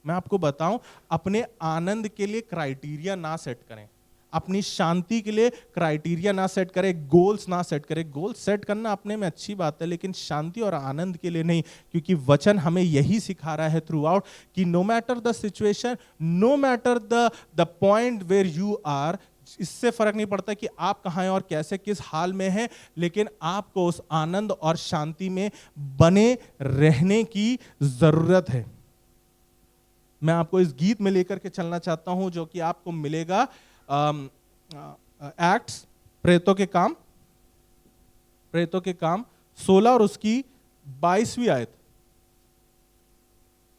मैं आपको बताऊं, अपने आनंद के लिए क्राइटेरिया ना सेट करें, अपनी शांति के लिए क्राइटेरिया ना सेट करें, गोल्स ना सेट करें। गोल सेट करना अपने में अच्छी बात है, लेकिन शांति और आनंद के लिए नहीं, क्योंकि वचन हमें यही सिखा रहा है थ्रू आउट कि no matter the situation, no matter the point where you are, इससे फर्क नहीं पड़ता कि आप कहाँ हैं और कैसे किस हाल में हैं, लेकिन आपको उस आनंद और शांति में बने रहने की जरूरत है। मैं आपको इस गीत में लेकर के चलना चाहता हूं, जो कि आपको मिलेगा एक्ट्स, प्रेतों के काम 16 और उसकी 22वीं आयत।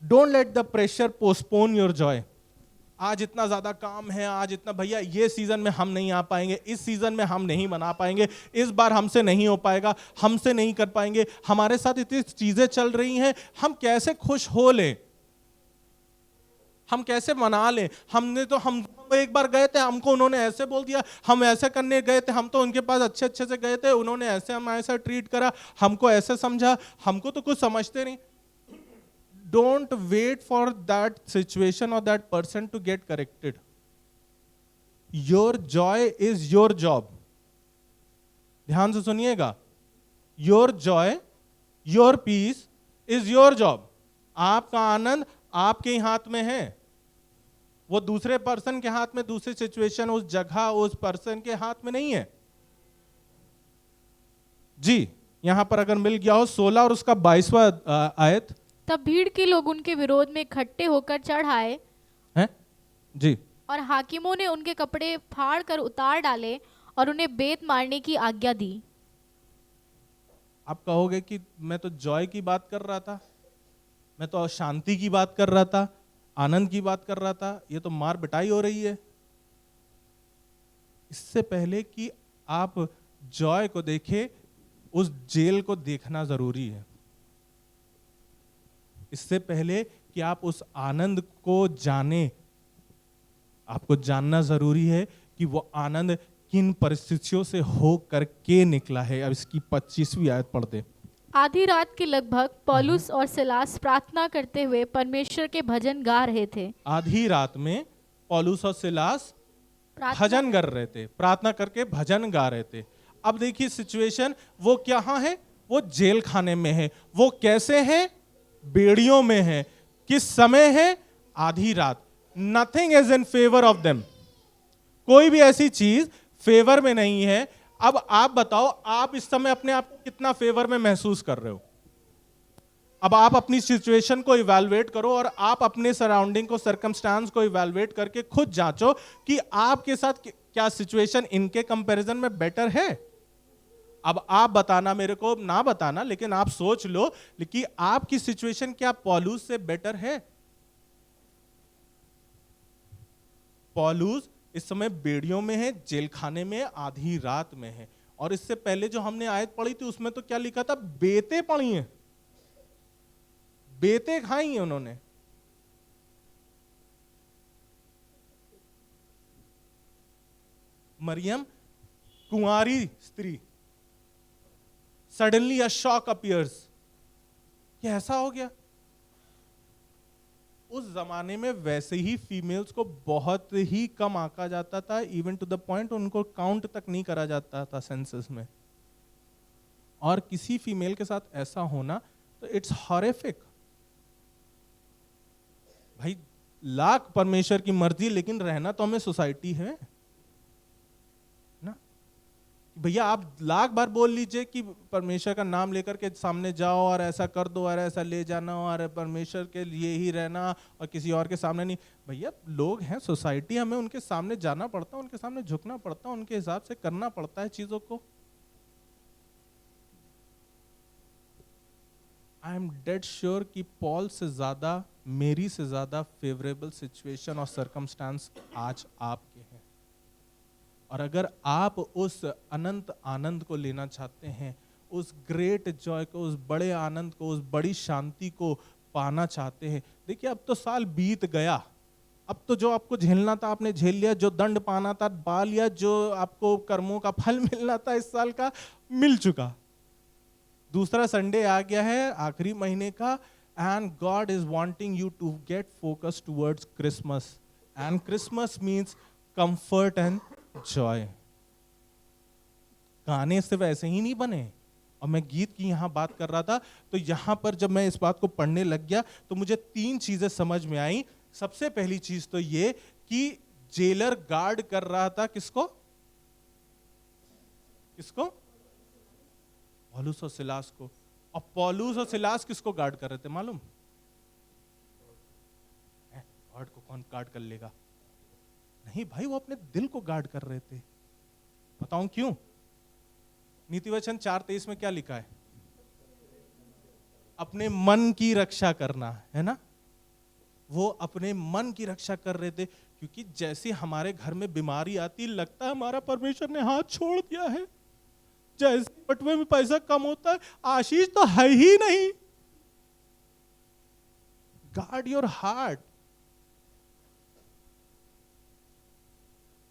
Don't let the pressure postpone your Joy. आज इतना ज्यादा काम है, आज इतना, भैया ये सीजन में हम नहीं आ पाएंगे, इस सीजन में हम नहीं मना पाएंगे, इस बार हमसे नहीं हो पाएगा, हमसे नहीं कर पाएंगे, हमारे साथ इतनी चीजें चल रही हैं, हम कैसे खुश हो लें, हम कैसे मना लें। हम एक बार गए थे, हमको उन्होंने ऐसे बोल दिया, हम ऐसे करने गए थे, हम तो उनके पास अच्छे अच्छे से गए थे, उन्होंने ऐसे हमारे साथ ट्रीट करा, हमको ऐसे समझा, हमको तो कुछ समझते नहीं। Don't wait for that situation और that person to get corrected. Your joy is your job. ध्यान से सुनिएगा, your joy, your peace is your job. आपका आनंद आपके ही हाथ में है, वो दूसरे पर्सन के हाथ में, दूसरी सिचुएशन, उस जगह, उस पर्सन के हाथ में नहीं है। जी, यहां पर अगर मिल गया हो 16 और उसका 22वां आयत। तब भीड़ के लोग उनके विरोध में इकट्ठे होकर चढ़ आए हैं जी, और हाकिमों ने उनके कपड़े फाड़ कर उतार डाले और उन्हें बेत मारने की आज्ञा दी। आप कहोगे कि मैं तो जॉय की बात कर रहा था, मैं तो शांति की बात कर रहा था, आनंद की बात कर रहा था, ये तो मार पिटाई हो रही है। इससे पहले कि आप जॉय को देखें, उस जेल को देखना जरूरी है। इससे पहले कि आप उस आनंद को जाने, आपको जानना जरूरी है कि वो आनंद किन परिस्थितियों से हो करके निकला है। अब इसकी 25वीं आयत पढ़ दे। आधी रात के लगभग पौलुस और सिलास प्रार्थना करते हुए परमेश्वर के भजन गा रहे थे। आधी रात में पौलुस और सिलास भजन कर रहे थे, प्रार्थना करके भजन गा रहे थे। अब देखिए सिचुएशन, वो कहाँ है? वो जेल खाने में है। वो कैसे है? बेड़ियों में है। किस समय है? आधी रात। Nothing is in favour of them. कोई भी ऐसी चीज फेवर में नहीं है। अब आप बताओ, आप इस समय अपने आप को कितना फेवर में महसूस कर रहे हो? अब आप अपनी सिचुएशन को इवैल्यूएट करो और आप अपने सराउंडिंग को, सर्कमस्टांस को इवैल्यूएट करके खुद जांचो कि आपके साथ क्या सिचुएशन इनके कंपैरिजन में बेटर है। अब आप बताना, मेरे को ना बताना, लेकिन आप सोच लो कि आपकी सिचुएशन क्या पौलुस से बेटर है? पौलुस इस समय बेड़ियों में है, जेल खाने में, आधी रात में है। और इससे पहले जो हमने आयत पढ़ी थी उसमें तो क्या लिखा था? बेतें पढ़ी हैं, बेतें खाई हैं उन्होंने। मरियम, कुंवारी स्त्री, सडनली अ शॉक अपीयर्स। क्या ऐसा हो गया? उस जमाने में वैसे ही फीमेल्स को बहुत ही कम आंका जाता था, इवन टू द पॉइंट उनको काउंट तक नहीं करा जाता था सेंसस में। और किसी फीमेल के साथ ऐसा होना तो इट्स हॉरिफिक। भाई लाख परमेश्वर की मर्जी, लेकिन रहना तो हमें सोसाइटी है ना। भैया आप लाख बार बोल लीजिए कि परमेश्वर का नाम लेकर के सामने जाओ और ऐसा कर दो और ऐसा ले जाना और परमेश्वर के लिए ही रहना और किसी और के सामने नहीं। भैया लोग हैं, सोसाइटी, हमें उनके सामने जाना पड़ता है, उनके सामने झुकना पड़ता है, उनके हिसाब से करना पड़ता है चीजों को। आई एम डेड श्योर कि पॉल से ज्यादा मेरी से ज़्यादा फेवरेबल सिचुएशन और सरकमस्टांस आज आपके हैं। और अगर आप उस अनंत आनंद को लेना चाहते हैं, उस ग्रेट जॉय को, उस बड़े आनंद को, उस बड़ी शांति को पाना चाहते हैं, देखिए अब तो साल बीत गया, अब तो जो आपको झेलना था आपने झेल लिया, जो दंड पाना था पा लिया, जो आपको कर्मों का फल मिलना था इस साल का मिल चुका। दूसरा संडे आ गया है आखिरी महीने का, and God is wanting you to get focus towards Christmas, and Christmas means comfort and joy. गाने सिर्फ ऐसे ही नहीं बने, और मैं गीत की यहां बात कर रहा था, तो यहां पर जब मैं इस बात को पढ़ने लग गया तो मुझे 3 चीजें समझ में आई। सबसे पहली चीज तो ये कि जेलर गार्ड कर रहा था किसको? किसको? पौलुस और सिलास को। और पौलुस और सिलास किसको गार्ड कर रहे थे मालूम? गॉड को कौन गार्ड कर लेगा? नहीं भाई, वो अपने दिल को गार्ड कर रहे थे। बताऊं क्यों? नीतिवचन 4:23 में क्या लिखा है? अपने मन की रक्षा करना, है ना? वो अपने मन की रक्षा कर रहे थे, क्योंकि जैसे हमारे घर में बीमारी आती, लगता है हमारा परमेश्वर ने हाथ छोड़ दिया है। जैसे बटुए में पैसा कम होता है, आशीष तो है ही नहीं। Guard your heart.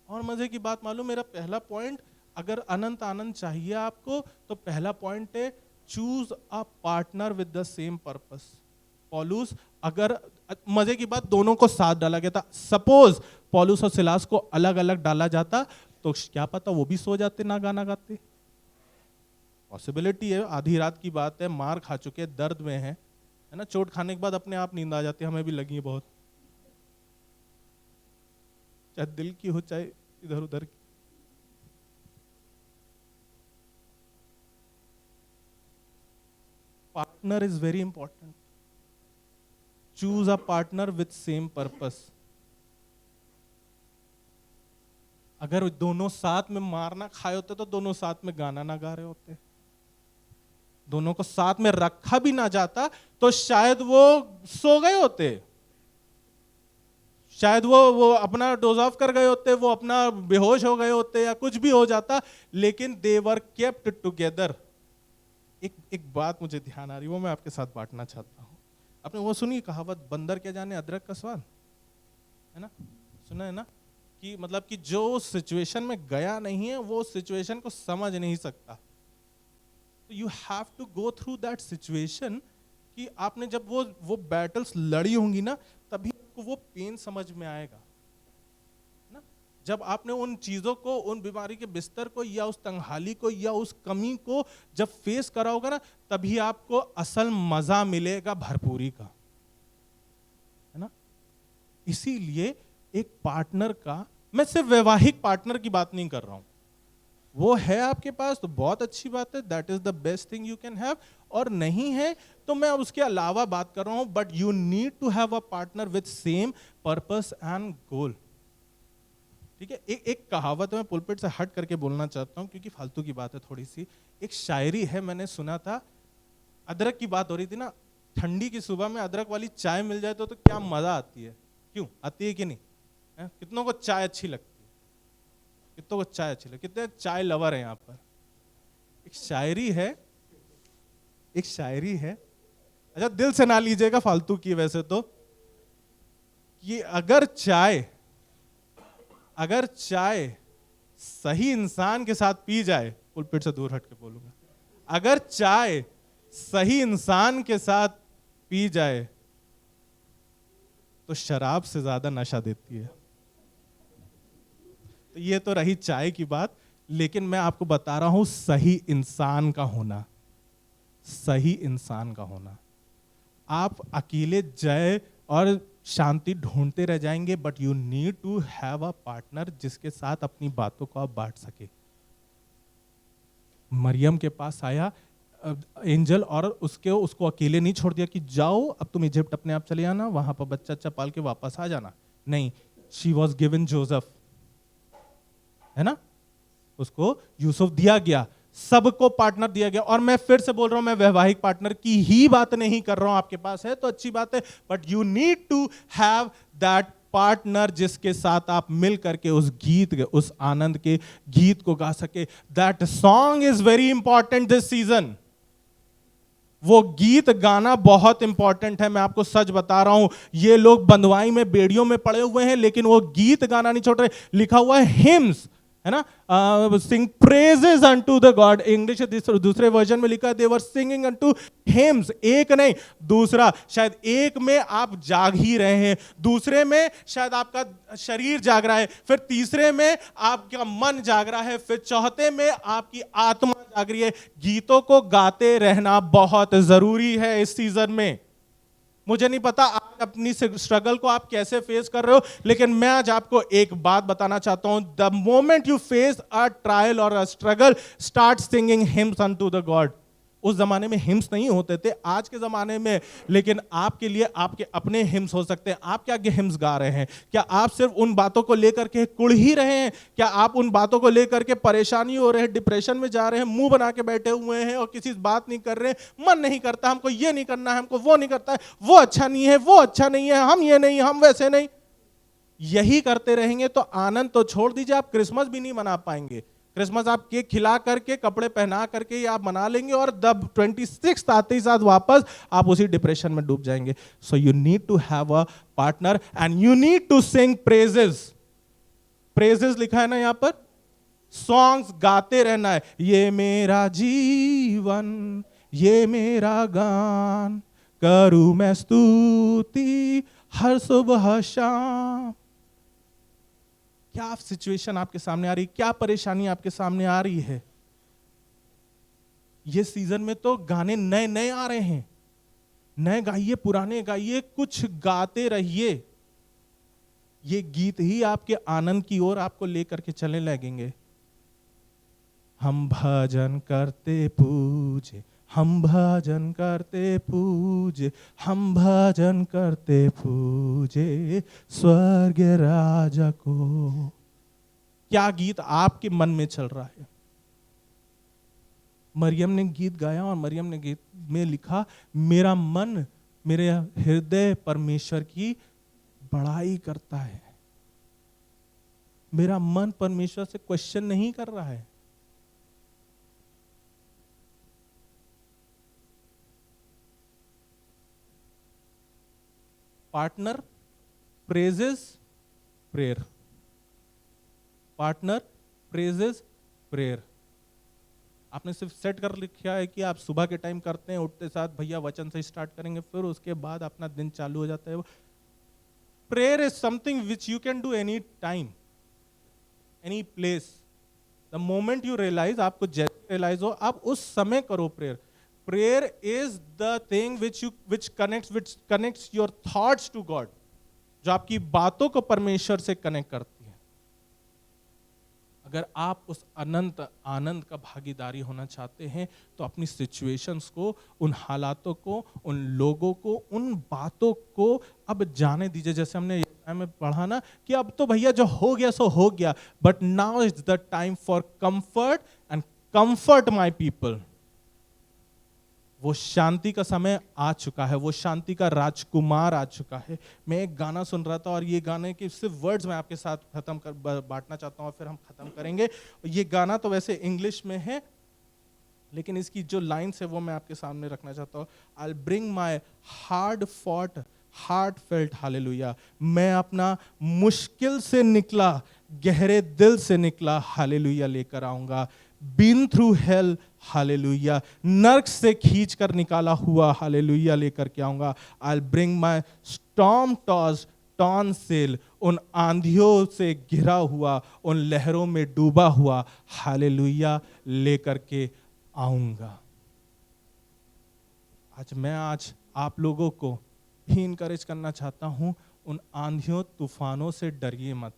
और मजे की बात मालूम, मेरा पहला पॉइंट, अगर अनंत आनंद चाहिए आपको तो पहला पॉइंट है choose a partner with the same purpose. पौलुस, अगर मजे की बात, दोनों को साथ डाला गया था। सपोज पौलुस और सिलास को अलग अलग डाला जाता तो क्या पता वो भी सो जाते ना गाना गाते। पॉसिबिलिटी है, आधी रात की बात है, मार खा चुके, दर्द में है ना? चोट खाने के बाद अपने आप नींद आ जाती है, हमें भी लगी है बहुत, चाहे दिल की हो चाहे इधर उधर की। Partner is very important. Choose a partner with same purpose. अगर दोनों साथ में मारना खाए होते तो दोनों साथ में गाना ना गा रहे होते। दोनों को साथ में रखा भी ना जाता तो शायद वो सो गए होते, शायद वो अपना डोज ऑफ कर गए होते, वो अपना बेहोश हो गए होते, या कुछ भी हो जाता, लेकिन दे वर केप्ट टुगेदर। एक बात मुझे ध्यान आ रही है, वो मैं आपके साथ बांटना चाहता हूं। आपने वो सुनी कहावत, बंदर क्या जाने अदरक का स्वाद, है ना? सुना है ना? कि मतलब कि जो सिचुएशन में गया नहीं है वो सिचुएशन को समझ नहीं सकता। तो you have to go through that situation, कि आपने जब वो बैटल्स लड़ी होंगी ना, तभी आपको वो पेन समझ में आएगा ना। जब आपने उन चीजों को, उन बीमारी के बिस्तर को, या उस तंगहाली को, या उस कमी को जब फेस करा होगा ना, तभी आपको असल मजा मिलेगा भरपूरी का, है ना? इसीलिए एक पार्टनर का, मैं सिर्फ वैवाहिक पार्टनर की बात नहीं कर रहा हूं, वो है आपके पास तो बहुत अच्छी बात है, that is the best thing you can have, और नहीं है तो मैं उसके अलावा बात कर रहा हूं, but you need to have a partner with same purpose and goal. ठीक है? एक कहावत मैं पुलपिट से हट करके बोलना चाहता हूं, क्योंकि फालतू की बात है थोड़ी सी। एक शायरी है, मैंने सुना था, अदरक की बात हो रही थी ना, ठंडी की सुबह में अदरक वाली चाय मिल जाए तो क्या मजा आती है। क्यों आती है कि नहीं? कितनों को चाय अच्छी लगती है? कितनों को चाय अच्छी लगती है? कितने चाय लवर हैं यहाँ पर? एक शायरी है, अच्छा दिल से ना लीजिएगा, फालतू की वैसे तो, कि अगर चाय सही इंसान के साथ पी जाए, पुलपिट से दूर हट के बोलूंगा, अगर चाय सही इंसान के साथ पी जाए तो शराब से ज्यादा नशा देती है। तो ये तो रही चाय की बात, लेकिन मैं आपको बता रहा हूं सही इंसान का होना, सही इंसान का होना। आप अकेले जय और शांति ढूंढते रह जाएंगे, but you need to have a partner जिसके साथ अपनी बातों को आप बांट सके। मरियम के पास आया एंजल और उसको अकेले नहीं छोड़ दिया कि जाओ अब तुम इजिप्ट अपने आप चले आना, वहां पर बच्चा अच्छा पाल के वापस आ जाना। नहीं, शी वॉज गिवन जोसेफ, है ना? उसको यूसुफ दिया गया। सबको पार्टनर दिया गया। और मैं फिर से बोल रहा हूं, मैं वैवाहिक पार्टनर की ही बात नहीं कर रहा हूं। आपके पास है तो अच्छी बात है, but you need to have that partner जिसके साथ आप मिल करके उस गीत, उस आनंद के गीत को गा सके। That song is very important this season. वो गीत गाना बहुत इंपॉर्टेंट है। मैं आपको सच बता रहा हूं, ये लोग बंधुआई में, बेड़ियों में पड़े हुए हैं, लेकिन वो गीत गाना नहीं छोड़ रहे। लिखा हुआ है हिम्स, है ना, sing praises unto the God. English दूसरे वर्जन में लिखा है they were singing unto hymns. एक नहीं, दूसरा, शायद एक में आप जाग ही रहे हैं, दूसरे में शायद आपका शरीर जाग रहा है, फिर तीसरे में आपका मन जाग रहा है, फिर चौथे में आपकी आत्मा जाग रही है। गीतों को गाते रहना बहुत जरूरी है इस सीजन में। मुझे नहीं पता आज अपनी स्ट्रगल को आप कैसे फेस कर रहे हो, लेकिन मैं आज आपको एक बात बताना चाहता हूं। The moment you face a trial or a struggle, start singing hymns unto the God. उस जमाने में हिम्स नहीं होते थे, आज के जमाने में, लेकिन आपके लिए आपके अपने हिम्स हो सकते हैं। आप क्या हिम्स गा रहे हैं? क्या आप सिर्फ उन बातों को लेकर के कुढ़ ही रहे हैं? क्या आप उन बातों को लेकर के परेशानी हो रहे हैं, डिप्रेशन में जा रहे हैं, मुंह बना के बैठे हुए हैं और किसी से बात नहीं कर रहे हैं, मन नहीं करता, हमको ये नहीं करना है, हमको वो नहीं करता है, वो अच्छा नहीं है, वो अच्छा नहीं है, हम ये नहीं, हम वैसे नहीं, यही करते रहेंगे तो आनंद तो छोड़ दीजिए, आप क्रिसमस भी नहीं मना पाएंगे। क्रिसमस आप केक खिला करके, कपड़े पहना करके ही आप मना लेंगे, और जब 26 आते ही साथ वापस आप उसी डिप्रेशन में डूब जाएंगे। So you need to have a partner and you need to sing praises. Praises लिखा है ना यहां पर, सॉन्ग्स गाते रहना है। ये मेरा जीवन, ये मेरा गान, करूं मैं स्तुति हर सुबह शाम। क्या सिचुएशन आपके सामने आ रही, क्या परेशानी आपके सामने आ रही है? ये सीजन में तो गाने नए नए आ रहे हैं, नए गाइए, पुराने गाइए, कुछ गाते रहिए। ये गीत ही आपके आनंद की ओर आपको लेकर के चलने लगेंगे। हम भजन करते पूजे, हम भजन करते पूजे, हम भजन करते पूजे स्वर्ग राजा को। क्या गीत आपके मन में चल रहा है? मरियम ने गीत गाया और मरियम ने गीत में लिखा, मेरा मन, मेरे हृदय परमेश्वर की बड़ाई करता है। मेरा मन परमेश्वर से क्वेश्चन नहीं कर रहा है। Partner praises prayer, partner praises prayer. आपने सिर्फ सेट कर लिखा है कि आप सुबह के टाइम करते हैं, उठते साथ भैया वचन से स्टार्ट करेंगे, फिर उसके बाद अपना दिन चालू हो जाता है। Prayer is something which you can do any time, any place. The moment you realise, आपको जैसे रियलाइज हो, आप उस समय करो prayer. Prayer is the thing which connects your thoughts to God, जो आपकी बातों को परमेश्वर से कनेक्ट करती है। अगर आप उस अनंत आनंद का भागीदारी होना चाहते हैं तो अपनी सिचुएशंस को, उन हालातों को, उन लोगों को, उन बातों को अब जाने दीजिए। जैसे हमने में पढ़ा ना कि अब तो भैया जो हो गया सो हो गया, but now is the time for comfort and comfort my people. वो शांति का समय आ चुका है, वो शांति का राजकुमार आ चुका है। मैं एक गाना सुन रहा था और ये गाने के सिर्फ वर्ड्स मैं आपके साथ खत्म कर बांटना चाहता हूँ और फिर हम खत्म करेंगे। ये गाना तो वैसे इंग्लिश में है, लेकिन इसकी जो लाइन्स है वो मैं आपके सामने रखना चाहता हूँ। I'll bring my hard fought heartfelt hallelujah। मैं अपना मुश्किल से निकला, गहरे दिल से निकला हालेलुया लेकर आऊंगा। Been through hell हालेलुया, नर्क से खींच कर निकाला हुआ हालेलुया लेकर के आऊंगा। I'll bring my storm tossed torn sail, उन आंधियों से घिरा हुआ, उन लहरों में डूबा हुआ हालेलुया लेकर के आऊंगा। आज आप लोगों को भी इनकरेज करना चाहता हूं, उन आंधियों तूफानों से डरिए मत।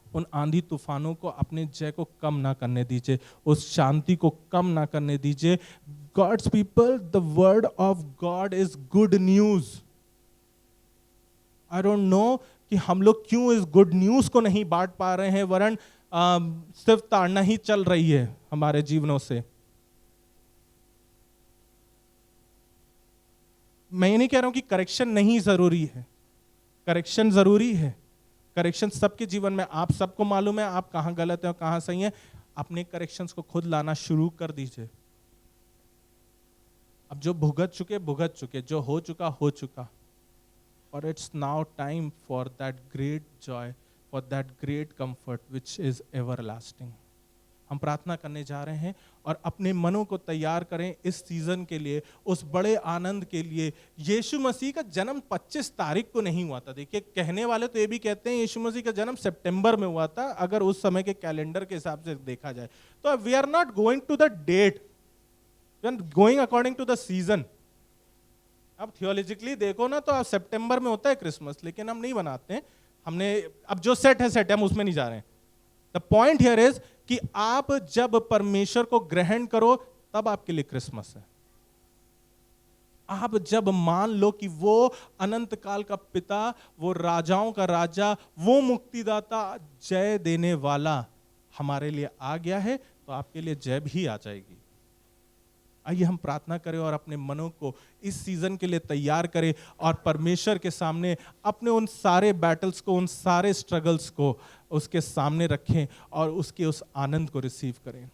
उन आंधी तूफानों को अपने जय को कम ना करने दीजिए, उस शांति को कम ना करने दीजिए। God's people, the word of God is good news। I don't know कि हम लोग क्यों इस गुड न्यूज को नहीं बांट पा रहे हैं, वरन सिर्फ ताड़ना ही चल रही है हमारे जीवनों से। मैं ये नहीं कह रहा हूं कि करेक्शन नहीं जरूरी है, करेक्शन जरूरी है। करेक्शन सबके जीवन में, आप सबको मालूम है आप कहां गलत है और कहां सही है। अपने करेक्शंस को खुद लाना शुरू कर दीजिए। अब जो भुगत चुके, जो हो चुका। और it's now time for that great Joy, for that great comfort which is everlasting. हम प्रार्थना करने जा रहे हैं और अपने मनों को तैयार करें इस सीजन के लिए, उस बड़े आनंद के लिए। यीशु मसीह का जन्म 25 तारीख को नहीं हुआ था। देखिए, कहने वाले तो ये भी कहते हैं यीशु मसीह का जन्म सितंबर में हुआ था, अगर उस समय के कैलेंडर के हिसाब से देखा जाए तो। We are not going to the date, we are going according to the season. अब थियोलॉजिकली देखो ना तो अब सितंबर में होता है क्रिसमस, लेकिन हम नहीं बनाते हैं। हमने अब जो सेट है हम उसमें नहीं जा रहे हैं। द पॉइंट हियर इज कि आप जब परमेश्वर को ग्रहण करो तब आपके लिए क्रिसमस है। आप जब मान लो कि वो अनंत काल का पिता, वो राजाओं का राजा, वो मुक्तिदाता, जय देने वाला हमारे लिए आ गया है, तो आपके लिए जय भी आ जाएगी। आइए हम प्रार्थना करें और अपने मनों को इस सीजन के लिए तैयार करें और परमेश्वर के सामने अपने उन सारे बैटल्स को, उन सारे स्ट्रगल्स को उसके सामने रखें और उसके उस आनंद को रिसीव करें।